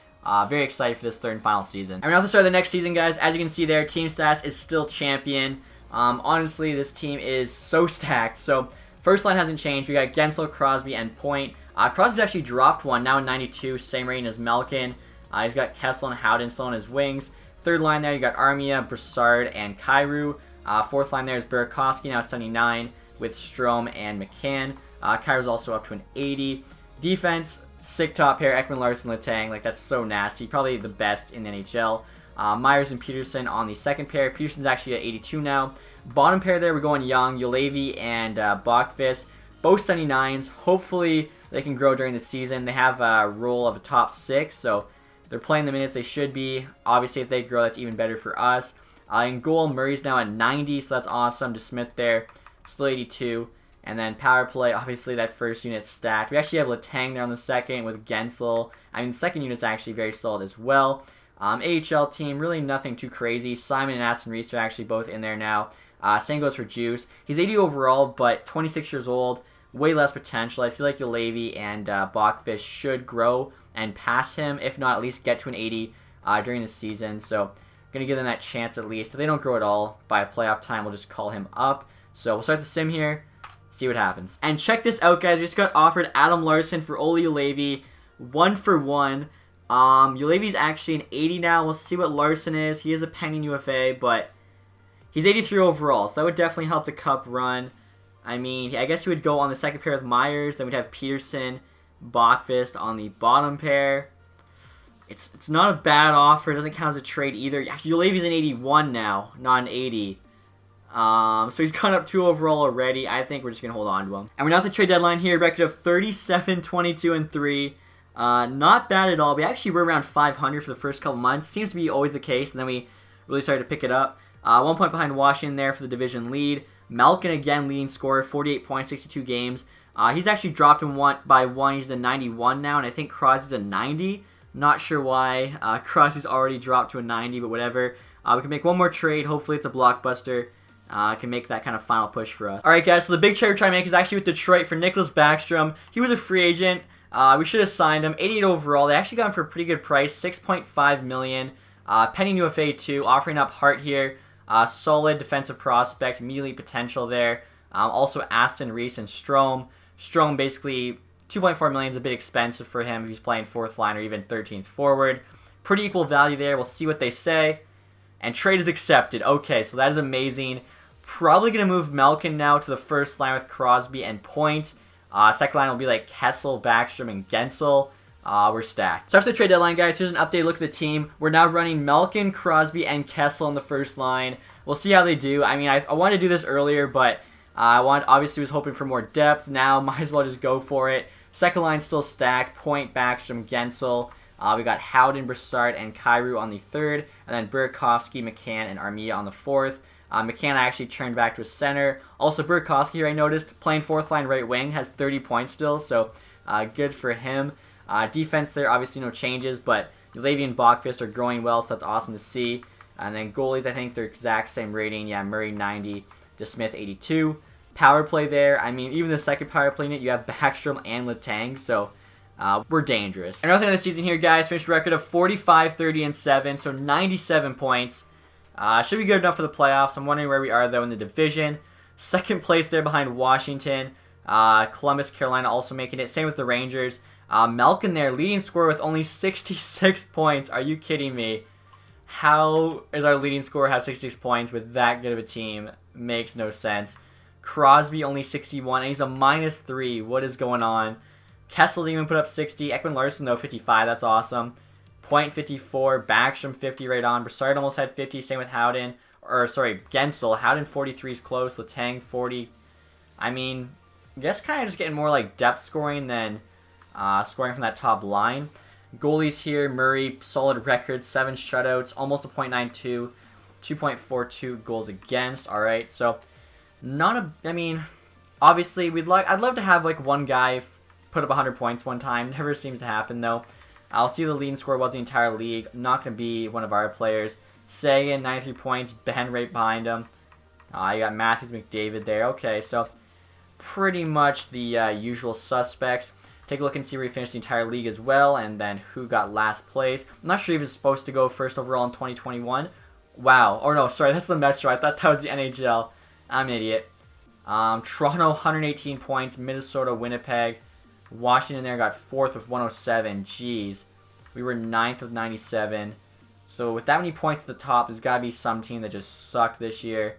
Very excited for this third and final season. And we're now to start the next season, guys. As you can see there, team stats is still champion. Honestly, this team is so stacked. So first line hasn't changed. We got Gensel, Crosby, and Point. Crosby's actually dropped one, now in 92, same rating as Malkin. He's got Kessel and Howden still on his wings. Third line there, you got Armia, Broussard, and Kyrou. Fourth line there is Burakovsky, now 79, with Strome and McCann. Kyrou's also up to an 80. Defense, sick top pair, Ekman Larson, Letang. Like, that's so nasty. Probably the best in the NHL. Myers and Peterson on the second pair. Peterson's actually at 82 now. Bottom pair there, we're going young. Ulavi and Bachfist, both 79s. Hopefully they can grow during the season. They have a role of a top 6, so they're playing the minutes they should be. Obviously, if they grow, that's even better for us. In goal, Murray's now at 90, so that's awesome. DeSmith there, still 82. And then power play, obviously that first unit's stacked. We actually have Letang there on the second with Gensel. I mean, the second unit's actually very solid as well. AHL team, really nothing too crazy. Simon and Aston Reese are actually both in there now. Same goes for Juice. He's 80 overall, but 26 years old. Way less potential. I feel like Ulavi and Bachfish should grow and pass him, if not at least get to an 80 during the season. So going to give them that chance at least. If they don't grow at all by playoff time, we'll just call him up. So we'll start the sim here, see what happens. And check this out, guys. We just got offered Adam Larson for Olli Ulavi, 1-for-1. Ulavi's actually an 80 now. We'll see what Larson is. He is a pending UFA, but he's 83 overall, so that would definitely help the cup run. I mean, I guess he would go on the second pair with Myers. Then we'd have Peterson, Bachfist on the bottom pair. It's not a bad offer. It doesn't count as a trade either. Actually, Ulavi's an 81 now, not an 80. So he's gone up 2 overall already. I think we're just going to hold on to him. And we're now at the trade deadline here. Record of 37, 22, and 3. Not bad at all. We actually were around 500 for the first couple months. Seems to be always the case. And then we really started to pick it up. 1 point behind Washington there for the division lead. Malkin again leading scorer, 48 points, 62 games. He's actually dropped him by 1. He's the 91 now. And I think Crosby's a 90. Not sure why. Crosby's already dropped to a 90, but whatever. We can make one more trade. Hopefully it's a blockbuster. Can make that kind of final push for us. Alright, guys, so the big trade we're trying to make is actually with Detroit for Nicholas Backstrom. He was a free agent. We should have signed him. 88 overall. They actually got him for a pretty good price, $6.5 million. Pending UFA 2, offering up Hart here. Solid defensive prospect, immediately potential there. Also Aston Reese and Strome. Strome basically $2.4 million is a bit expensive for him if he's playing 4th line or even 13th forward. Pretty equal value there. We'll see what they say. And trade is accepted. Okay, so that is amazing. Probably going to move Malkin now to the first line with Crosby and Point. Second line will be like Kessel, Backstrom, and Gensel. We're stacked. So after the trade deadline, guys, here's an updated look at the team. We're now running Malkin, Crosby, and Kessel on the first line. We'll see how they do. I mean, I wanted to do this earlier, but obviously was hoping for more depth. Now, might as well just go for it. Second line still stacked. Point, Backstrom, Gensel. We got Howden, Brassard, and Kyrou on the third. And then Burakovsky, McCann, and Armia on the fourth. McCann actually turned back to a center. Also, Burakovsky here, I noticed, playing fourth line right wing, has 30 points still. So, good for him. Defense there, obviously no changes, but Levy and Bachvist are growing well, so that's awesome to see. And then goalies, I think they're exact same rating. Yeah, Murray 90, DeSmith 82. Power play there, I mean, even the second power play unit, you have Backstrom and Letang, so we're dangerous. And also in the season here, guys, finished record of 45, 30, and 7, so 97 points. Should be good enough for the playoffs. I'm wondering where we are, though, in the division. Second place there behind Washington. Columbus, Carolina also making it. Same with the Rangers. Malkin there, leading scorer with only 66 points. Are you kidding me? How is our leading scorer have 66 points with that good of a team? Makes no sense. Crosby only 61, and he's a -3. What is going on? Kessel didn't even put up 60. Ekman Larson, though, 55. That's awesome. Point 54. Backstrom 50 right on. Brassard almost had 50. Same with Howden. Or, sorry, Gensel. Howden 43 is close. Letang 40. I mean, I guess kind of just getting more like depth scoring than scoring from that top line. Goalies here, Murray, solid record, 7 shutouts, almost a .92, 2.42 goals against. All right, so I mean, obviously I'd love to have like one guy put up 100 points one time. Never seems to happen though. I'll see the leading scorer was the entire league. Not gonna be one of our players. Sagan 93 points, Ben right behind him. You got Matthews, McDavid there. Okay, so pretty much the usual suspects. Take a look and see where he finished the entire league as well, and then who got last place. I'm not sure if he was supposed to go first overall in 2021. Wow. Oh, no, sorry, that's the Metro. I thought that was the NHL. I'm an idiot. Toronto, 118 points. Minnesota, Winnipeg. Washington there got 4th with 107. Jeez. We were 9th with 97. So with that many points at the top, there's got to be some team that just sucked this year.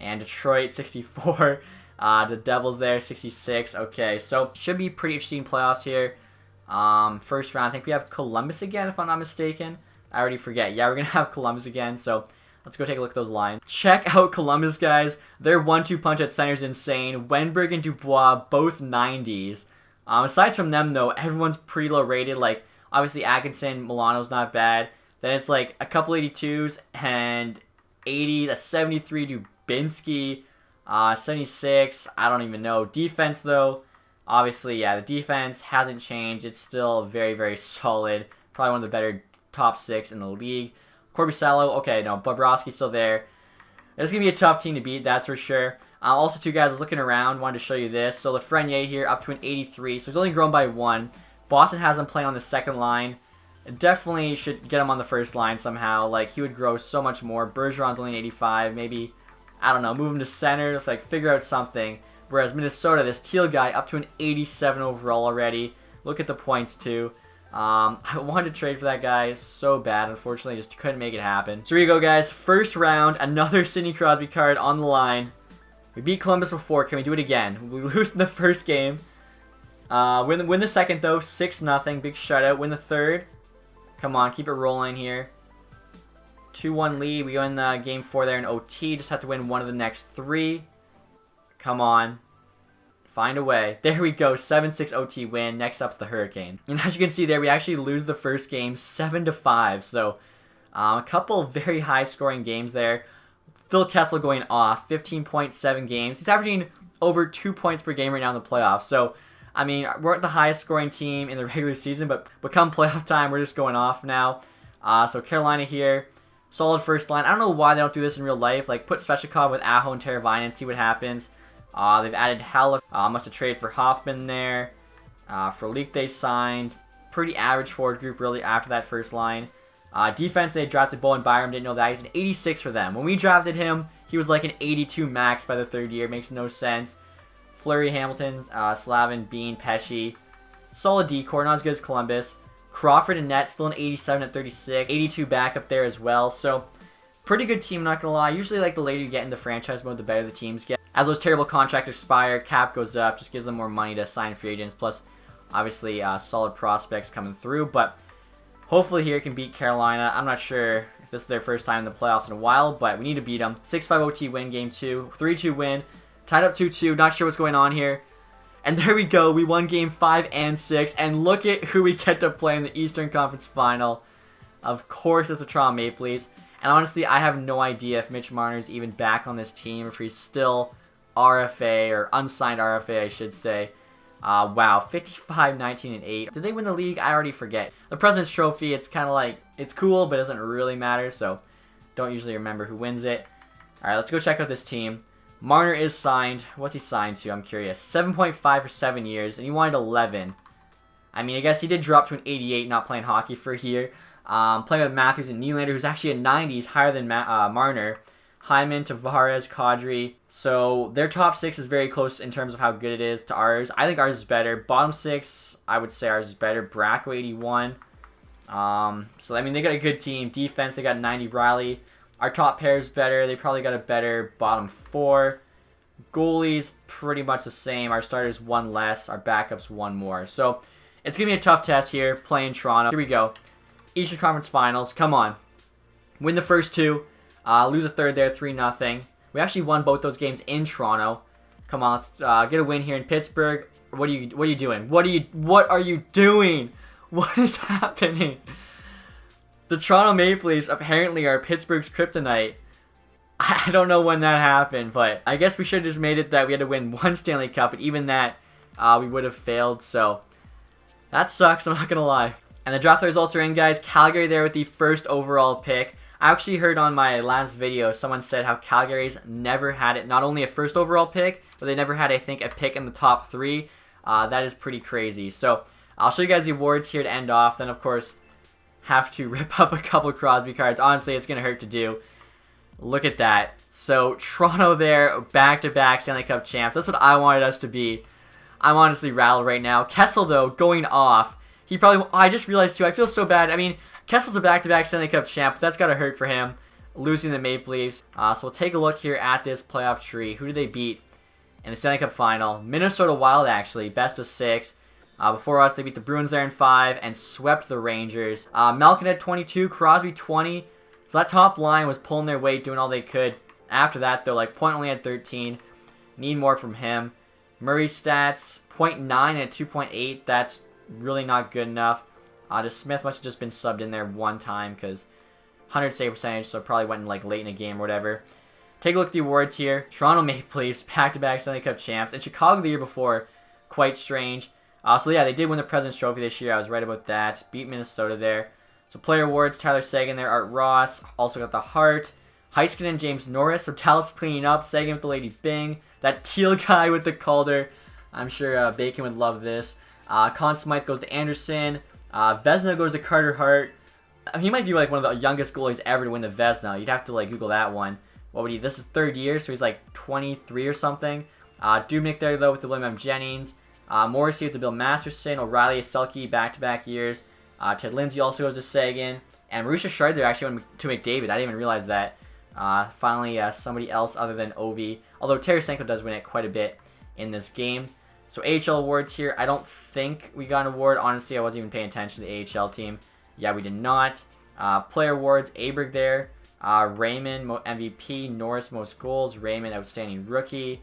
And Detroit, 64. The Devils there, 66. Okay, so should be pretty interesting playoffs here. First round, I think we have Columbus again, if I'm not mistaken. I already forget. Yeah, we're going to have Columbus again, so let's go take a look at those lines. Check out Columbus, guys. Their 1-2 punch at center is insane. Wenberg and Dubois, both 90s. Aside from them, though, everyone's pretty low rated. Like, obviously, Atkinson, Milano's not bad. Then it's like a couple 82s and 80s, a 73 Dubinsky. 76, I don't even know. Defense, though, obviously, yeah, the defense hasn't changed. It's still very, very solid. Probably one of the better top 6 in the league. Korpisalo, okay, no, Bobrovsky's still there. It's going to be a tough team to beat, that's for sure. Also, two guys, looking around, wanted to show you this. So, Lafreniere here, up to an 83, so he's only grown by 1. Boston has him playing on the second line. Definitely should get him on the first line somehow. Like, he would grow so much more. Bergeron's only an 85, maybe, I don't know, move him to center, like figure out something. Whereas Minnesota, this Teal guy, up to an 87 overall already. Look at the points too. I wanted to trade for that guy so bad. Unfortunately, just couldn't make it happen. So here you go, guys. First round, another Sidney Crosby card on the line. We beat Columbus before. Can we do it again? We lose in the first game. Win the second, though. 6-0. Big shutout. Win the third. Come on, keep it rolling here. 2-1 lead. We go in game 4 there in OT. Just have to win one of the next 3. Come on. Find a way. There we go. 7-6 OT win. Next up's the Hurricane. And as you can see there, we actually lose the first game 7-5. So a couple very high scoring games there. Phil Kessel going off. 15.7 games. He's averaging over 2 points per game right now in the playoffs. So, I mean, we're the highest scoring team in the regular season, but come playoff time, we're just going off now. So Carolina here. Solid first line. I don't know why they don't do this in real life. Like, put Svechnikov with Aho and Teravainen and see what happens. They've added Halleck. Must have traded for Hoffman there. For Leak they signed. Pretty average forward group really after that first line. Defense, they drafted Bowen Byram. Didn't know that. He's an 86 for them. When we drafted him, he was like an 82 max by the third year. Makes no sense. Fleury, Hamilton, Slavin, Bean, Pesci. Solid decor. Not as good as Columbus. Crawford and Net still an 87 at 36. 82 back up there as well. So, pretty good team, not going to lie. Usually, like, the later you get into franchise mode, the better the teams get. as those terrible contracts expire, cap goes up, just gives them more money to sign free agents, plus obviously solid prospects coming through. But hopefully here can beat Carolina. I'm not sure if this is their first time in the playoffs in a while, but we need to beat them. 6-5 OT win game 2, 3-2 win, tied up 2-2. Not sure what's going on here. And there we go. We won game 5 and 6, and look at who we get to play in the Eastern Conference Final. Of course, it's the Toronto Maple Leafs. And honestly, I have no idea if Mitch Marner is even back on this team, if he's still RFA, or unsigned RFA, I should say. Wow, 55, 19, and 8. Did they win the league? I already forget. The President's Trophy, it's kind of like, it's cool, but it doesn't really matter, so don't usually remember who wins it. Alright, let's go check out this team. Marner is signed. What's he signed to? I'm curious. 7.5 for 7 years, and he wanted 11. I mean, I guess he did drop to an 88, not playing hockey for a year. Playing with Matthews and Nylander, who's actually a 90. He's higher than Marner. Hyman, Tavares, Kadri. So their top 6 is very close in terms of how good it is to ours. I think ours is better. Bottom 6, I would say ours is better. Bracco 81. So I mean, they got a good team. Defense, they got 90 Riley. Our top pair is better. They probably got a better bottom 4. Goalies, pretty much the same. Our starters 1 less. Our backups 1 more. So it's going to be a tough test here playing Toronto. Here we go. Eastern Conference Finals. Come on. Win the first 2. Lose a third there, 3-0. We actually won both those games in Toronto. Come on, let's get a win here in Pittsburgh. What are you doing? What are you doing? What is happening? The Toronto Maple Leafs apparently are Pittsburgh's kryptonite. I don't know when that happened, but I guess we should have just made it that we had to win 1 Stanley Cup, but even that we would have failed. So that sucks, I'm not gonna lie. And the draft results are in, guys. Calgary there with the first overall pick. I actually heard on my last video, someone said how Calgary's never had it, not only a first overall pick, but they never had, I think, a pick in the top 3. That is pretty crazy. So I'll show you guys the awards here to end off. Then, of course, have to rip up a couple Crosby cards. Honestly, it's going to hurt to do. Look at that. So Toronto there, back-to-back Stanley Cup champs. That's what I wanted us to be. I'm honestly rattled right now. Kessel, though, going off. He probably... I just realized, too, I feel so bad. I mean... Kessel's a back-to-back Stanley Cup champ, but that's got to hurt for him, losing the Maple Leafs. So we'll take a look here at this playoff tree. Who did they beat in the Stanley Cup Final? Minnesota Wild, actually, best of 6. Before us, they beat the Bruins there in 5 and swept the Rangers. Malkin had 22, Crosby 20. So that top line was pulling their weight, doing all they could. After that, though, like, Point only had 13. Need more from him. Murray's stats, 0.9 and 2.8. That's really not good enough. Smith must have just been subbed in there one time because 100 save percentage, so probably went in like late in a game or whatever. Take a look at the awards here. Toronto Maple Leafs, back-to-back Stanley Cup champs. And Chicago the year before, quite strange. So yeah, they did win the President's Trophy this year. I was right about that. Beat Minnesota there. So player awards, Tyler Seguin there, Art Ross. Also got the Hart. Heiskanen and James Norris. So Dallas cleaning up. Seguin with the Lady Bing. That teal guy with the Calder. I'm sure Bacon would love this. Conn Smythe goes to Anderson. Vezina goes to Carter Hart. He might be like one of the youngest goalies ever to win the Vezina. You'd have to like Google that one. What would he? This is 3rd year, so he's like 23 or something. Dubnyk there though with the William M. Jennings. Morrissey with the Bill Masterson. O'Reilly, Selke back-to-back years. Ted Lindsay also goes to Sagan. And Marusha Shard there actually went to McDavid. I didn't even realize that. Finally, somebody else other than Ovi. Although Tarasenko does win it quite a bit in this game. So AHL awards here, I don't think we got an award. Honestly, I wasn't even paying attention to the AHL team. Yeah, we did not. Player awards, Aberg there. Raymond, MVP. Norris, most goals. Raymond, outstanding rookie.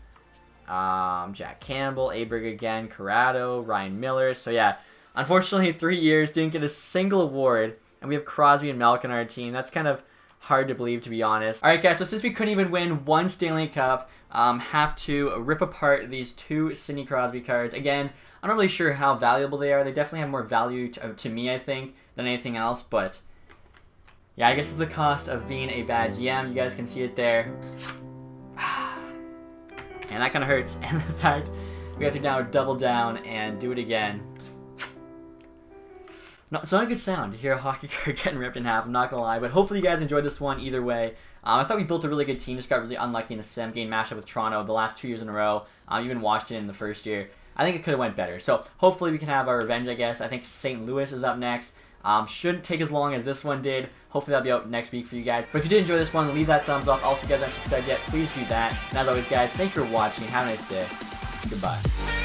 Jack Campbell, Aberg again. Corrado, Ryan Miller. So yeah, unfortunately 3 years, didn't get a single award. And we have Crosby and Malkin on our team. That's kind of hard to believe, to be honest. Alright guys, so since we couldn't even win 1 Stanley Cup, have to rip apart these 2 Sidney Crosby cards. Again, I'm not really sure how valuable they are. They definitely have more value to me, I think, than anything else. But yeah, I guess it's the cost of being a bad GM. You guys can see it there. And that kind of hurts. And the fact we have to now double down and do it again. No, it's not a good sound to hear a hockey card getting ripped in half, I'm not going to lie. But hopefully you guys enjoyed this one either way. I thought we built a really good team, just got really unlucky in the 7-game matchup with Toronto the last 2 years in a row. Even Washington in the first year. I think it could have went better. So hopefully we can have our revenge, I guess. I think St. Louis is up next. Shouldn't take as long as this one did. Hopefully that'll be out next week for you guys. But if you did enjoy this one, leave that thumbs up. Also, if you guys aren't subscribed yet, please do that. And as always, guys, thank you for watching. Have a nice day. Goodbye.